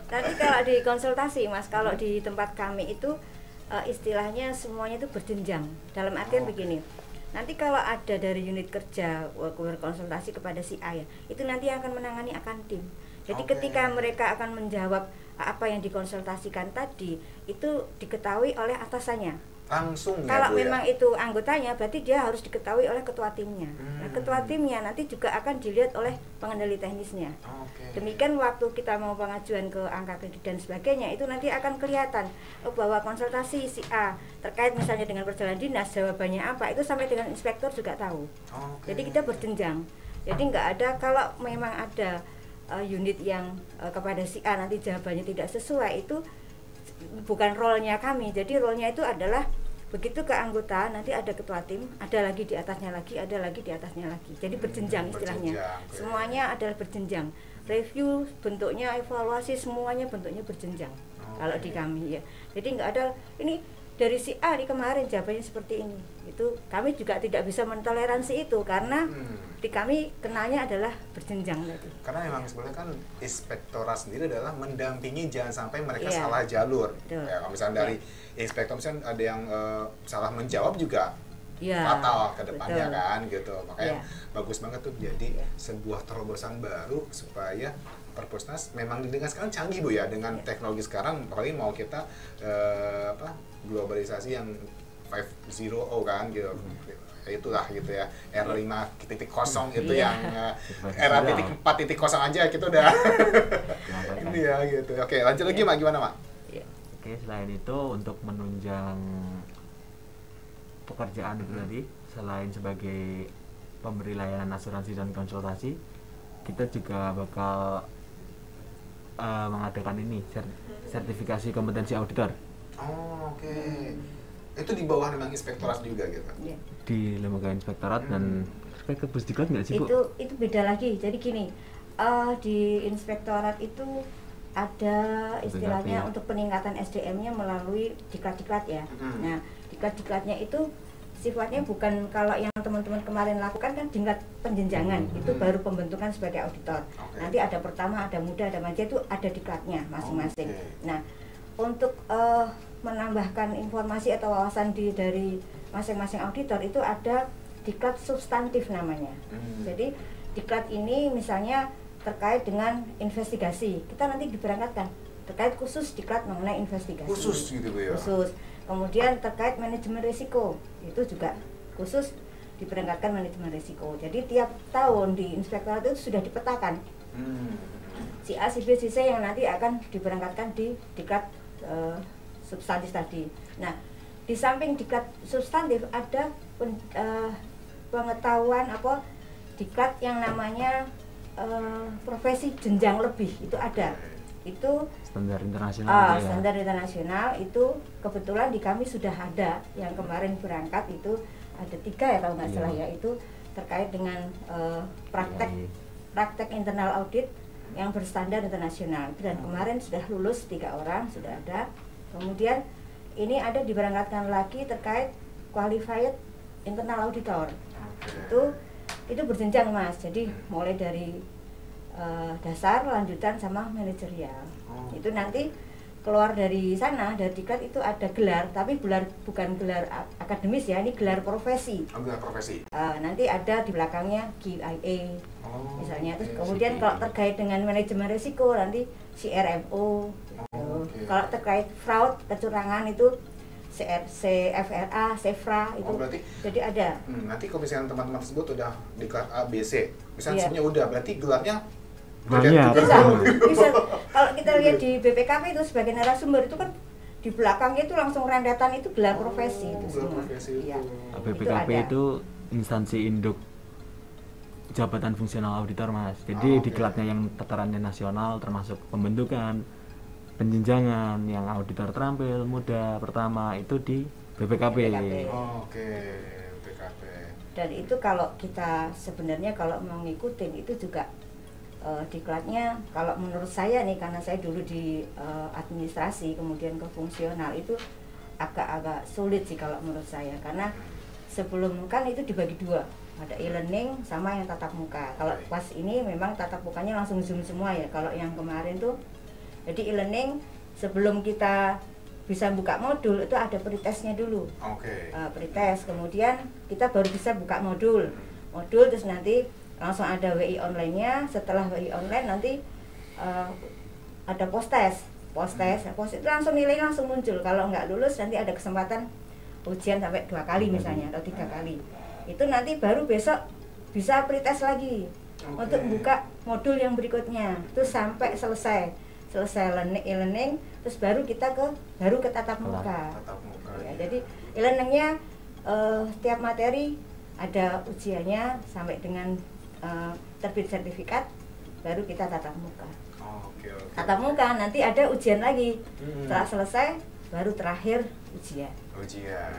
Nanti kalau di konsultasi Mas, kalau di tempat kami itu istilahnya semuanya itu berjenjang. Dalam artian begini, nanti kalau ada dari unit kerja berkonsultasi kepada si A ya, itu nanti akan menangani akan tim. Jadi ketika mereka akan menjawab apa yang dikonsultasikan tadi, itu diketahui oleh atasannya. Langsung ya, kalau Bu, memang ya? itu anggotanya, berarti dia harus diketahui oleh ketua timnya. Nah, ketua timnya nanti juga akan dilihat oleh pengendali teknisnya. Demikian waktu kita mau pengajuan ke angka kredit dan sebagainya, itu nanti akan kelihatan bahwa konsultasi si A terkait misalnya dengan perjalanan dinas, jawabannya apa, itu sampai dengan inspektur juga tahu. Jadi kita berjenjang. Jadi nggak ada, kalau memang ada unit yang kepada si A nanti jawabannya tidak sesuai, itu bukan role-nya kami. Jadi role-nya itu adalah begitu ke anggota, nanti ada ketua tim, ada lagi di atasnya lagi, ada lagi di atasnya lagi. Jadi berjenjang istilahnya. Semuanya adalah berjenjang. Review bentuknya, evaluasi semuanya bentuknya berjenjang. Kalau di kami ya. Jadi nggak ada ini dari si A di kemarin jawabannya seperti ini. Itu kami juga tidak bisa mentoleransi itu karena di kami kenanya adalah berjenjang tadi. Karena memang sebenarnya kan inspektorat sendiri adalah mendampingi jangan sampai mereka salah jalur. Ya, kalau misalnya dari inspektor misalnya ada yang salah menjawab juga fatal ke depannya kan gitu. Makanya bagus banget tuh jadi sebuah terobosan baru supaya Perpusnas memang dengan sekarang canggih Bu ya dengan teknologi sekarang, apalagi mau kita globalisasi yang 5.0 kan gitu. Itulah gitu ya, era 5.0 itu yang era 4.0 aja kita udah ini ya gitu. Oke, lanjut lagi Mak, gimana Mak? Oke, selain itu untuk menunjang pekerjaan itu tadi, selain sebagai pemberi layanan asuransi dan konsultasi, kita juga bakal mengadakan ini sertifikasi kompetensi auditor. Itu di bawah memang inspektorat juga gitu. Di lembaga inspektorat dan ke Pusdiklat nggak sih Bu? Itu beda lagi. Jadi gini, di inspektorat itu ada istilahnya untuk peningkatan SDM-nya melalui diklat-diklat ya. Nah, diklat-diklatnya itu sifatnya bukan kalau yang teman-teman kemarin lakukan kan tingkat penjenjangan, itu baru pembentukan sebagai auditor. Nanti ada pertama, ada muda, ada manja, itu ada diklatnya masing-masing. Nah, untuk menambahkan informasi atau wawasan dari masing-masing auditor itu ada diklat substantif namanya. Jadi diklat ini misalnya terkait dengan investigasi, kita nanti diberangkatkan terkait khusus diklat mengenai investigasi. Khusus gitu Bu ya? Khusus. Kemudian terkait manajemen risiko, itu juga khusus diberangkatkan manajemen risiko. Jadi tiap tahun di inspektorat itu sudah dipetakan si A, si B, si C yang nanti akan diberangkatkan di diklat substantif tadi. Nah, di samping diklat substantif ada pengetahuan diklat yang namanya profesi jenjang lebih, itu ada. Itu standar internasional. Standar internasional itu kebetulan di kami sudah ada, yang kemarin berangkat itu ada 3 ya kalau nggak salah ya, itu terkait dengan praktek internal audit yang berstandar internasional. Dan kemarin sudah lulus 3 orang, sudah ada. Kemudian ini ada diberangkatkan lagi terkait qualified internal auditor. Itu berjenjang Mas. Jadi mulai dari dasar, lanjutan sama manajerial. Itu nanti keluar dari sana, dari diklat itu ada gelar, tapi bukan gelar akademis ya, ini gelar profesi. Gelar profesi. Nanti ada di belakangnya QIA misalnya. Terus kemudian kalau terkait dengan manajemen risiko nanti CRMO. Kalau terkait fraud, kecurangan itu CFRA, SEFRA itu. berarti Jadi ada. nanti kalau misalnya teman-teman tersebut udah di kelas A, B, C, misalnya Iya. semuanya udah, berarti gelarnya Banyak. Bisa. Kalau kita lihat di BPKP itu sebagai narasumber itu kan di belakangnya itu langsung rentetan itu gelar profesi itu gelar semua. profesi itu. Iya. BPKP ada. itu instansi induk jabatan fungsional auditor, Mas. Jadi Oke. diklatnya yang tatarannya nasional, termasuk pembentukan, penjenjangan, yang auditor terampil muda pertama itu di BPKP. BPKP. Oke, BPKP. Dan itu kalau kita sebenarnya kalau mau ngikutin itu juga diklatnya kalau menurut saya nih, karena saya dulu di administrasi kemudian ke fungsional, itu agak-agak sulit sih kalau menurut saya, karena sebelum kan itu dibagi dua, ada e-learning sama yang tatap muka. Kalau pas ini memang tatap mukanya langsung Zoom semua ya. Kalau yang kemarin tuh jadi e-learning sebelum kita bisa buka modul itu ada pretestnya dulu. Oke. Pretest, kemudian kita baru bisa buka modul terus nanti langsung ada WI online-nya. Setelah WI online nanti ada post test itu langsung nilainya langsung muncul. Kalau nggak lulus nanti ada kesempatan ujian sampai 2 kali misalnya atau 3 kali. Itu nanti baru besok bisa pretest lagi untuk buka modul yang berikutnya itu sampai selesai e-learning, terus baru kita ke tatap muka. Tatap muka. Ya, jadi e-learningnya tiap materi ada ujiannya sampai dengan terbit sertifikat, baru kita tatap muka. Oke. Tatap muka nanti ada ujian lagi. Setelah selesai baru terakhir ujian. Ujian.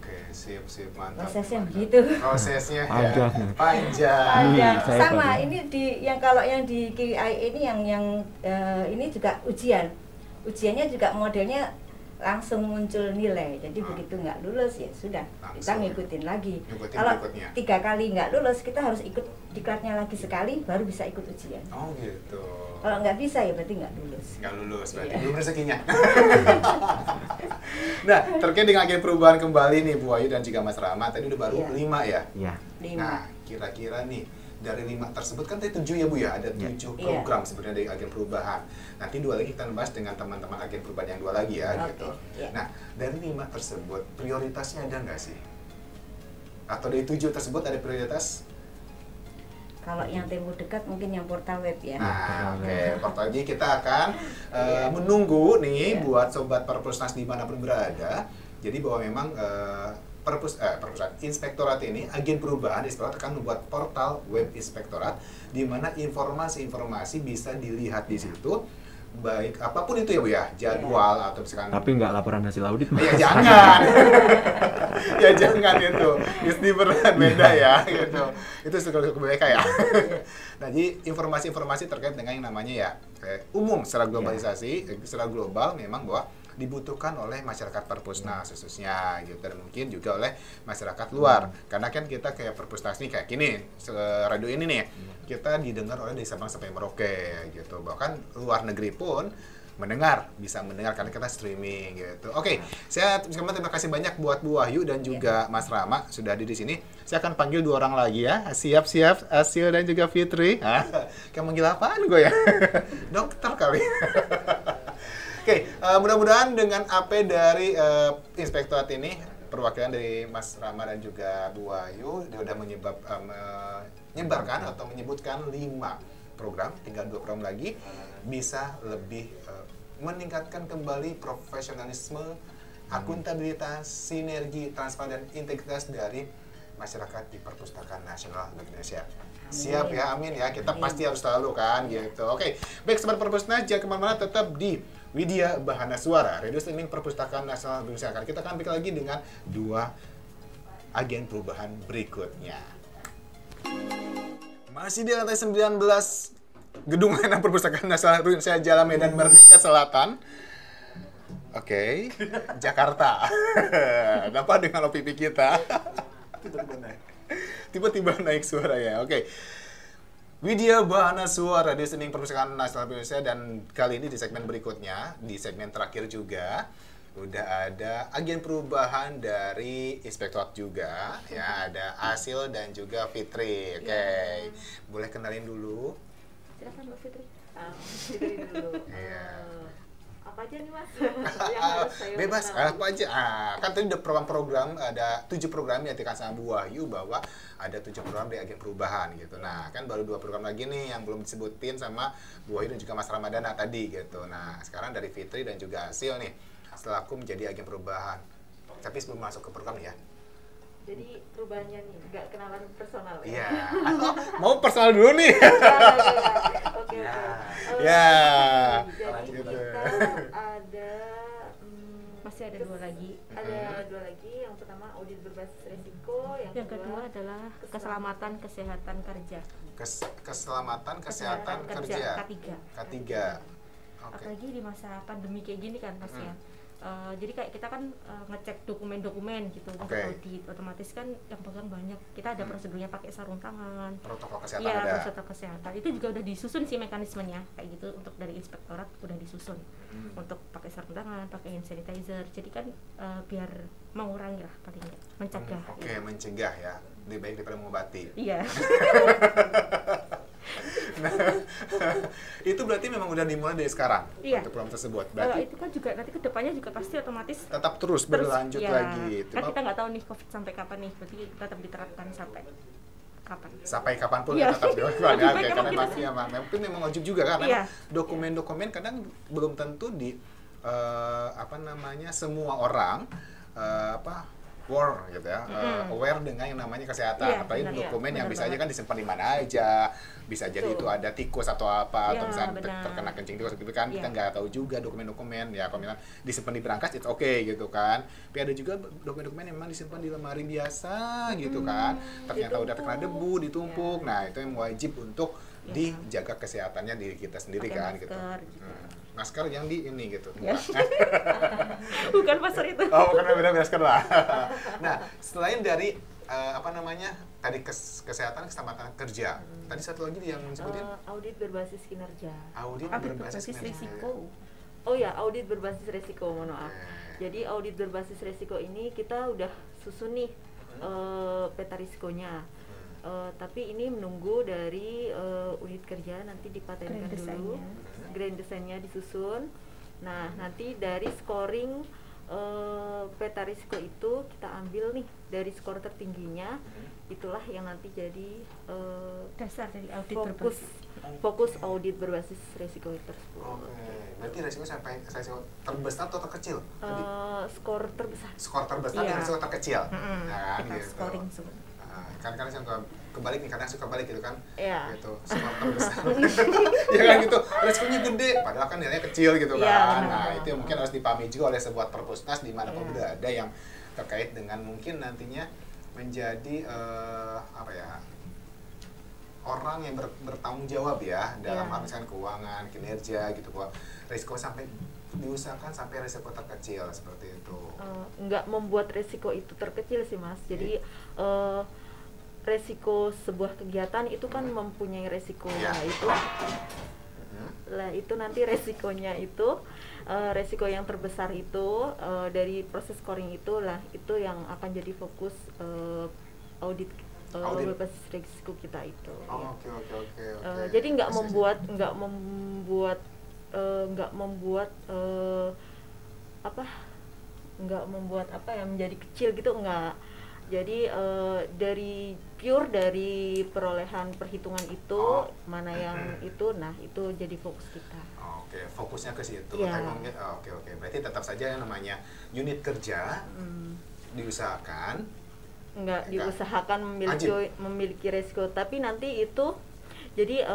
Oke, sip, mantap. Prosesnya mantap. begitu. Prosesnya ya. Panjang. Panjang. Ada saya sama baru. ini kalau yang di KII ini yang ini juga ujian. Ujiannya juga modelnya langsung muncul nilai. Jadi begitu nggak lulus ya sudah, kita Langsung. ngikutin lagi. Ngikutin Kalau berikutnya. 3 kali nggak lulus, kita harus ikut diklatnya lagi sekali baru bisa ikut ujian. Oh gitu. Kalau nggak bisa ya berarti nggak lulus. Nggak lulus, berarti Iya. belum rezekinya. Nah, terkait dengan agen perubahan kembali nih Bu Ayu dan juga Mas Rama, tadi udah baru Iya. 5 ya? Ya. 5. Nah, kira-kira nih dari 5 tersebut kan tadi 7 ya Bu ya, ada 7 Iya. program sebenarnya dari agen perubahan. Nanti 2 lagi kita bahas dengan teman-teman agen perubahan yang 2 lagi ya Oke, gitu. iya. Nah, dari 5 tersebut prioritasnya ada nggak sih? Atau dari 7 tersebut ada prioritas? Kalau yang tempo dekat mungkin yang portal web ya. Nah, oke, portal ini kita akan menunggu nih Iya. buat sobat Perpusnas dimanapun berada. Jadi bahwa memang Perpustakaan Inspektorat ini, agen perubahan Inspektorat akan membuat portal web Inspektorat di mana informasi-informasi bisa dilihat di situ, baik apapun itu ya Bu ya, jadwal atau misalkan Tapi nggak laporan hasil audit, Mas. ya jangan. Ya jangan itu. Mesti berat beda ya gitu. Itu suka mereka ya. Nah, jadi informasi-informasi terkait dengan yang namanya ya umum secara globalisasi, secara global memang bahwa dibutuhkan oleh masyarakat Perpusnas khususnya gitu, dan mungkin juga oleh masyarakat luar. Karena kan kita kayak Perpusnas nih kayak gini, radio ini nih, kita didengar oleh dari Sabang sampai Merauke gitu. Bahkan luar negeri pun bisa mendengar karena kita streaming gitu. Oke, saya terima kasih banyak buat Bu Wahyu dan juga Mas Rama sudah hadir di sini. Saya akan panggil 2 orang lagi ya. Siap-siap, Asil dan juga Fitri. Kamu manggil apaan gue ya? Dokter kali. Oke, mudah-mudahan dengan AP dari Inspektorat ini, perwakilan dari Mas Rama dan juga Bu Wahyu, dia sudah menyebarkan atau menyebutkan 5 program, tinggal 2 program lagi, bisa lebih meningkatkan kembali profesionalisme, akuntabilitas, sinergi, transparan, dan integritas dari masyarakat di Perpustakaan Nasional Indonesia. Siap ya, amin ya. Kita pasti harus selalu kan gitu. Oke, baik sobat Perpusnas, jangan kemana-mana, tetap di Widya Bahana Suara, radio streaming Perpustakaan Nasional Indonesia. Kita akan pikir lagi dengan 2 agen perubahan berikutnya. Masih di lantai 19 Gedung Layanan Perpustakaan Nasional Indonesia, Jalan Medan Merdeka Selatan. Oke, Jakarta. Dapat dengan OPP kita. Tiba-tiba naik suara ya. Oke. Widya Bahana Suara di streaming Perpustakaan Nasional Indonesia, dan kali ini di segmen berikutnya, di segmen terakhir juga udah ada agen perubahan dari Inspektorat juga ya, ada Asil dan juga Fitri. Oke. Boleh kenalin dulu. Silakan Mbak Fitri. Fitri dulu. Iya. Apa aja nih Mas? Yang harus saya Bebas, perkenalkan? apa aja. Kan tadi ada program-program, ada 7 program yang dikasih sama Bu Wahyu bahwa ada 7 program dari agen perubahan gitu. Nah, kan baru 2 program lagi nih yang belum disebutin sama Bu Wahyu dan juga Mas Ramadana tadi gitu. Nah, sekarang dari Fitri dan juga Asil nih, selaku menjadi agen perubahan. Tapi sebelum masuk ke program nih ya. Jadi perubahannya nih, nggak kenalan personal ya? Iya. Mau personal dulu nih. Oke, Ya. oke. Ya. Jadi Gitu. kita ada Masih ada 2 lagi. ada 2 lagi. Yang pertama audit berbasis resiko, Yang kedua adalah keselamatan kesehatan kerja. Keselamatan kesehatan kerja. K3. K3. Oke. Apalagi di masa pandemi kayak gini kan Mas ya. Jadi kayak kita kan ngecek dokumen-dokumen gitu untuk Oke. audit, otomatis kan yang pegang banyak. Kita ada prosedurnya pakai sarung tangan. Protokol kesehatan Iya, ada. protokol kesehatan. Itu juga udah disusun sih mekanismenya kayak gitu, untuk dari inspektorat udah disusun. Untuk pakai sarung tangan, pakai hand sanitizer. Jadi kan biar mengurangi lah paling nggak, mencegah. Oke, gitu. mencegah ya. Lebih baik daripada mengobati. Iya. Itu berarti memang udah dimulai dari sekarang Iya. untuk program tersebut. Kalau Berarti itu kan juga nanti kedepannya juga pasti otomatis tetap terus berlanjut ya, lagi. kan Cuma kita nggak tahu nih COVID sampai kapan nih, berarti tetap diterapkan sampai kapan. sampai kapanpun Iya. tetap dilakukan ya. Lebih baik Oke, emang karena gitu memang, sih. ya, mungkin memang wajib juga kan. Iya. Dokumen-dokumen kadang belum tentu di apa namanya semua orang aware gitu ya, aware dengan yang namanya kesehatan. Iya, Apalagi benar, dokumen iya, yang benar bisa aja banget. kan disimpan di mana aja, bisa jadi Betul. itu ada tikus atau apa, atau Iya, misalnya benar. terkena kencing tikus gitu kan, kita Iya. nggak tahu juga dokumen-dokumen ya. Kalau misalnya disimpan di berangkas, it's okay gitu kan. Tapi ada juga dokumen-dokumen yang memang disimpan di lemari biasa gitu kan. Ternyata udah terkena debu, ditumpuk. Nah itu yang wajib untuk Iya. dijaga kesehatannya diri kita sendiri Pakai kan masker, gitu. gitu. Masker yang di ini gitu. Ya. Bukan pasar itu. Oh, karena beda masker lah. Nah, selain dari apa namanya tadi kesehatan keselamatan kerja, tadi satu lagi yang disebutin Audit berbasis kinerja. audit Audit berbasis berbasis kinerja. risiko. Oh ya, audit berbasis resiko, mohon maaf. Oke. Jadi audit berbasis resiko ini kita udah susun nih peta risikonya. Tapi ini menunggu dari unit kerja nanti dipatenkan Grand dulu, design-nya. grand design-nya disusun. Nah nanti dari scoring peta risiko itu kita ambil nih dari skor tertingginya, itulah yang nanti jadi Dasar dari audit fokus berbasis. fokus audit berbasis resiko tersebut. Oke, berarti resiko sampai resiko terbesar atau terkecil? Tadi Skor terbesar. skor terbesar Iya. dan resiko terkecil. Mm-mm. Ya kan Kita gitu. scoring semua. Kan yang kebalik nih, kadang suka balik gitu kan. Iya. Gitu, skor terbesar. Ya kan gitu, resikonya gede padahal kan nilainya kecil gitu Iya, kan. benar. Nah, itu yang mungkin harus dipahami juga oleh sebuah perpusnas di mana pun Iya. berada yang terkait dengan mungkin nantinya menjadi apa ya? Orang yang bertanggung jawab ya dalam Iya. hal misalkan keuangan, kinerja gitu, bahwa risiko sampai diusahakan sampai risiko terkecil seperti itu. Nggak membuat resiko itu terkecil sih Mas. Jadi resiko sebuah kegiatan itu kan mempunyai resiko. Iya. Nah itu lah itu nanti resikonya itu resiko yang terbesar itu dari proses scoring itu lah itu yang akan jadi fokus audit Audit. berbasis risiko kita itu. Oh, ya. oke. Jadi nggak Masih- membuat apa ya menjadi kecil gitu, nggak. Jadi dari perolehan perhitungan itu Oh. mana yang itu, nah itu jadi fokus kita. Oke, fokusnya ke situ. Iya. Tapi mungkin- oke. Berarti tetap saja yang namanya unit kerja diusahakan. Nggak Nggak. diusahakan memiliki resiko, tapi nanti itu jadi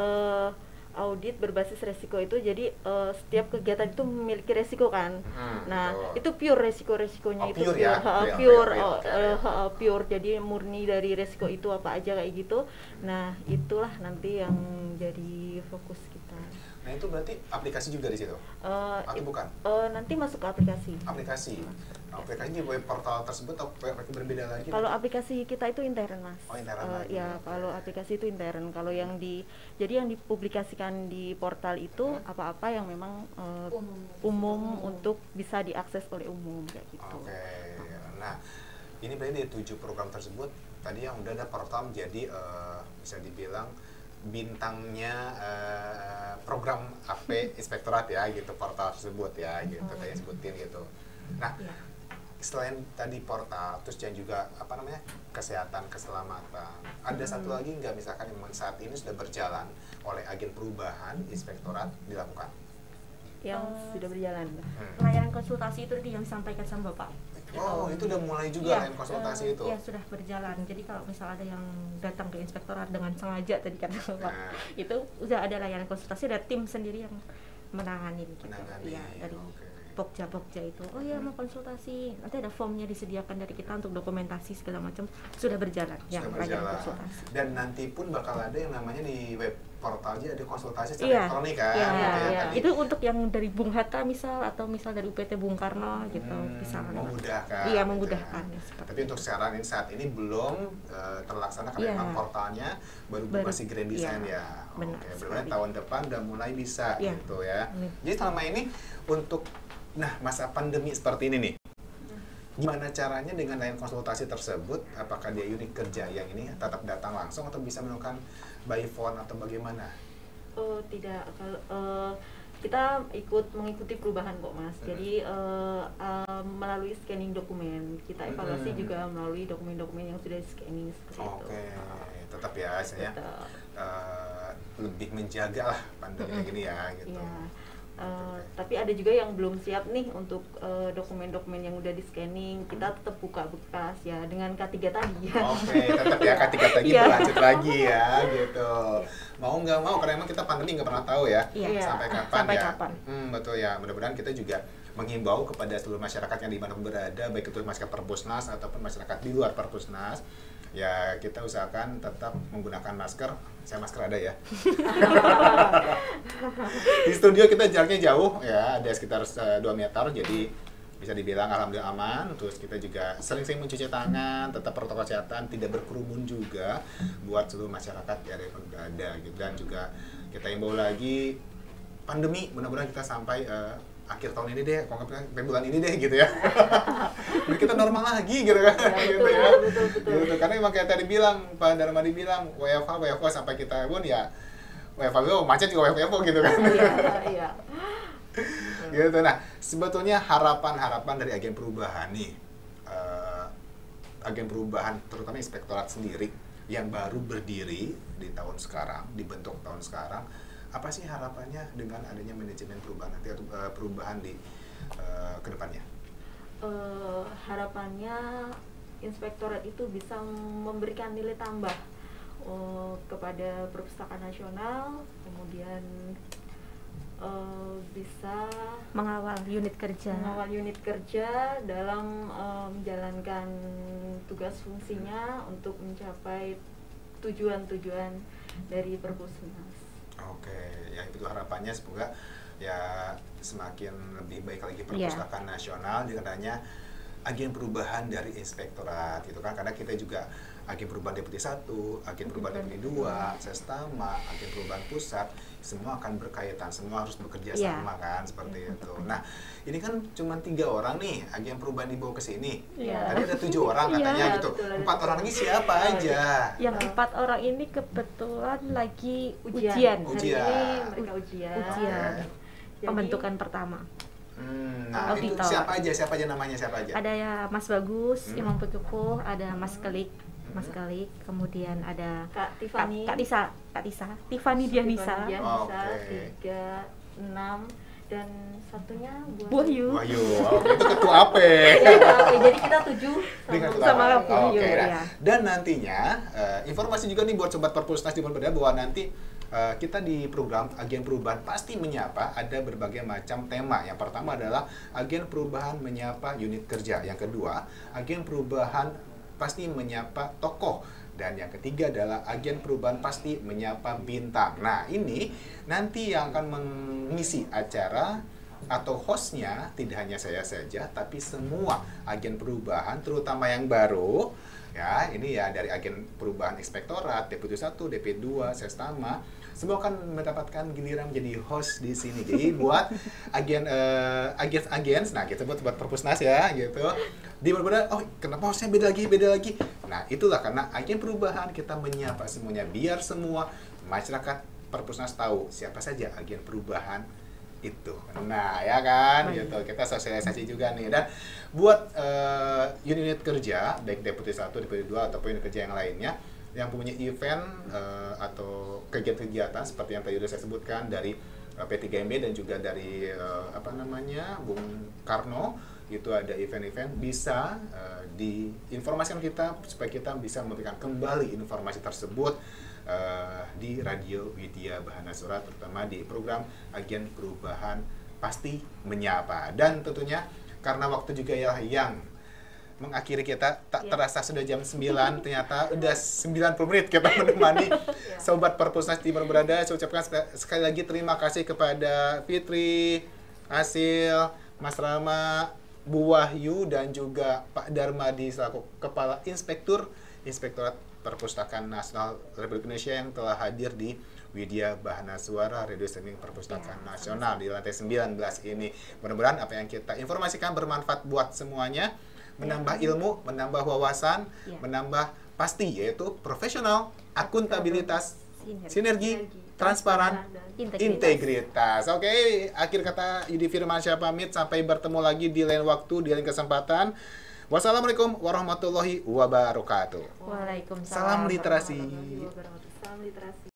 audit berbasis resiko itu jadi setiap kegiatan itu memiliki resiko kan. Nah betul. itu pure resikonya Oh, itu pure ya? pure Real. pure, jadi murni dari resiko itu apa aja kayak gitu. Nah itulah nanti yang jadi fokus kita. Nah, itu berarti aplikasi juga di situ. Atau bukan? Nanti masuk ke aplikasi. Aplikasi. Aplikasi di web portal tersebut atau berbeda lagi? Kalau aplikasi kita itu intern Mas. Oh, intern lagi. Ya, kalau aplikasi itu intern. Kalau yang jadi yang dipublikasikan di portal itu apa-apa yang memang umum untuk bisa diakses oleh umum kayak gitu. Oke. Nah, ini berarti dari 7 program tersebut tadi yang udah ada portal menjadi bisa dibilang bintangnya program AP Inspektorat ya gitu, portal tersebut ya gitu, kayak sebutin gitu. Nah, Iya. selain tadi portal, terus dan juga apa namanya kesehatan, keselamatan, ada satu lagi nggak misalkan yang saat ini sudah berjalan oleh agen perubahan Inspektorat dilakukan? Yang sudah berjalan. Layanan konsultasi itu yang disampaikan sama Bapak. Oh, itu udah mulai juga layanan konsultasi itu. Iya, sudah berjalan. Jadi kalau misal ada yang datang ke inspektorat dengan sengaja tadi kata Bapak, Nah. itu udah ada layanan konsultasi, ada tim sendiri yang menangani gitu. Menangani, Iya, dari oke. Pokja itu. Oh ya, mau konsultasi. Nanti ada formnya disediakan dari kita untuk dokumentasi segala macam, sudah berjalan yang Sudah layanan berjalan. konsultasi. Dan nanti pun bakal ada yang namanya di web portalnya ada konsultasi secara Iya, elektronik kan? iya, gitu ya, iya. tadi. Itu untuk yang dari Bung Hatta misal atau misal dari UPT Bung Karno gitu, bisa memudahkan. Iya, gitu memudahkan. ya. Ya, seperti Tapi untuk sekarang ini saat ini belum terlaksana karena Iya. memang portalnya baru Baru, masih grand design iya. ya. Benar Oke, sekali. berarti tahun depan udah mulai bisa Iya. gitu ya. Amin. Jadi selama ini untuk masa pandemi seperti ini nih. Gimana caranya dengan layanan konsultasi tersebut? Apakah dia unit kerja yang ini tetap datang langsung atau bisa melakukan by phone atau bagaimana? Oh tidak, kalau kita mengikuti perubahan kok Mas. Jadi melalui scanning dokumen, kita evaluasi juga melalui dokumen-dokumen yang sudah di scanning seperti itu. Oke, tetap ya saya Tetap. lebih menjaga lah pandemi kayak gini ya gitu. Iya. Tapi ada juga yang belum siap nih untuk dokumen-dokumen yang udah di scanning. Kita tetap buka bekas ya dengan K3 tadi ya. Oke, tetap ya K3 lagi Iya. berlanjut lagi ya gitu. Mau nggak mau karena emang kita pandemi nggak pernah tahu ya Iya. sampai kapan Sampai ya. kapan. Betul ya. Mudah-mudahan kita juga menghimbau kepada seluruh masyarakat yang dimanapun berada, baik itu masyarakat Perpusnas ataupun masyarakat di luar Perpusnas, ya kita usahakan tetap menggunakan masker. Saya masker ada ya. Di studio kita jaraknya jauh ya, ada sekitar 2 meter, jadi bisa dibilang alhamdulillah aman. Terus kita juga sering-sering mencuci tangan, tetap protokol kesehatan, tidak berkerumun juga buat seluruh masyarakat ya dari berada gitu. Dan juga kita himbau lagi pandemi, mudah-mudahan kita sampai akhir tahun ini deh, kalau nggak sampai bulan ini deh gitu ya. Biar kita normal lagi gitu kan. Gitu ya. Betul. Gitu. Karena emang kayak tadi bilang, Pak Darmadi bilang WFH sampai kita pun ya WFH macet juga WFH gitu kan. Iya. Gitu. Nah, sebetulnya harapan-harapan dari agen perubahan nih, agen perubahan terutama inspektorat sendiri yang baru berdiri di tahun sekarang, dibentuk tahun sekarang, apa sih harapannya dengan adanya manajemen perubahan nanti atau perubahan di kedepannya? Harapannya inspektorat itu bisa memberikan nilai tambah kepada perpustakaan nasional, kemudian bisa mengawal unit kerja. mengawal unit kerja dalam menjalankan tugas fungsinya untuk mencapai tujuan-tujuan dari Perpusnas. Oke, ya itu harapannya semoga ya semakin lebih baik lagi perpustakaan nasional dengan adanya agen perubahan dari inspektorat gitu kan, karena kita juga agen perubahan Deputi 1, agen perubahan Deputi 2, Sestama, agen perubahan pusat, semua akan berkaitan, semua harus bekerja sama kan, seperti itu. Nah, ini kan cuma 3 orang nih agen perubahan dibawa ke sini. Iya. Tadi ada 7 orang katanya Iya, gitu. betul, ada 4 orang ini siapa aja? Yang 4 orang ini kebetulan lagi Ujian. ujian. Hari Ujian. ini mereka ujian. Ujian. Jadi, Pembentukan pertama. Nah, itu Auditor. siapa aja namanya siapa aja? Ada ya Mas Bagus, Imam Pekepuh, ada Mas Kelik, kemudian ada Kak Tiffany. Kak Tisa, Tiffany Dianisa, Oke. 3, 6 dan satunya Bu Ayu. Wahyu, itu ketua AP. Ya, jadi kita 7 Dengan ketua sama AP. Bu Ayu, Oke, nah. ya. Dan nantinya informasi juga nih buat sobat Perpusnas di mana bahwa nanti kita di program Agen Perubahan Pasti Menyapa ada berbagai macam tema. Yang pertama adalah Agen Perubahan Menyapa Unit Kerja. Yang kedua, Agen Perubahan Pasti Menyapa Tokoh. Dan yang ketiga adalah Agen Perubahan Pasti Menyapa Bintang. Nah, ini nanti yang akan mengisi acara atau hostnya tidak hanya saya saja, tapi semua agen perubahan, terutama yang baru. Ya, ini ya dari agen perubahan inspektorat, Deputi 1, Deputi 2, Sestama, semua akan mendapatkan giliran menjadi host di sini. Jadi buat agen, nah kita buat Perpusnas ya, gitu. Di berbeda, oh kenapa hostnya beda lagi? Nah itulah karena agen perubahan kita menyapa semuanya biar semua masyarakat Perpusnas tahu siapa saja agen perubahan itu. Nah, ya kan, gitu. Kita sosialisasi juga nih. Dan buat unit kerja, baik Deputi 1, Deputi 2, ataupun unit kerja yang lainnya, yang punya event atau kegiatan-kegiatan seperti yang tadi sudah saya sebutkan dari P3MB dan juga dari Bung Karno, itu ada event-event, bisa diinformasikan kita supaya kita bisa memberikan kembali informasi tersebut di Radio Widya Bahana Suara, terutama di program Agen Perubahan Pasti Menyapa. Dan tentunya karena waktu juga yang mengakhiri kita, tak terasa sudah jam 9, ternyata udah 90 menit kita menemani Sobat Perpusnas di mana berada. Saya ucapkan sekali lagi terima kasih kepada Fitri, Asil, Mas Rama, Bu Wahyu, dan juga Pak Darmadi selaku Kepala Inspektorat Perpustakaan Nasional Republik Indonesia yang telah hadir di Widya Bahana Suara Radio Streaming Perpustakaan Nasional di lantai 19 ini. Mudah-mudahan apa yang kita informasikan bermanfaat buat semuanya, menambah ilmu, menambah wawasan, menambah pasti yaitu profesional, akuntabilitas, sinergi, transparan, integritas. Oke, akhir kata Yudi Firmansyah pamit, sampai bertemu lagi di lain waktu, di lain kesempatan. Wassalamualaikum warahmatullahi wabarakatuh. Waalaikumsalam. Salam literasi. Salam literasi.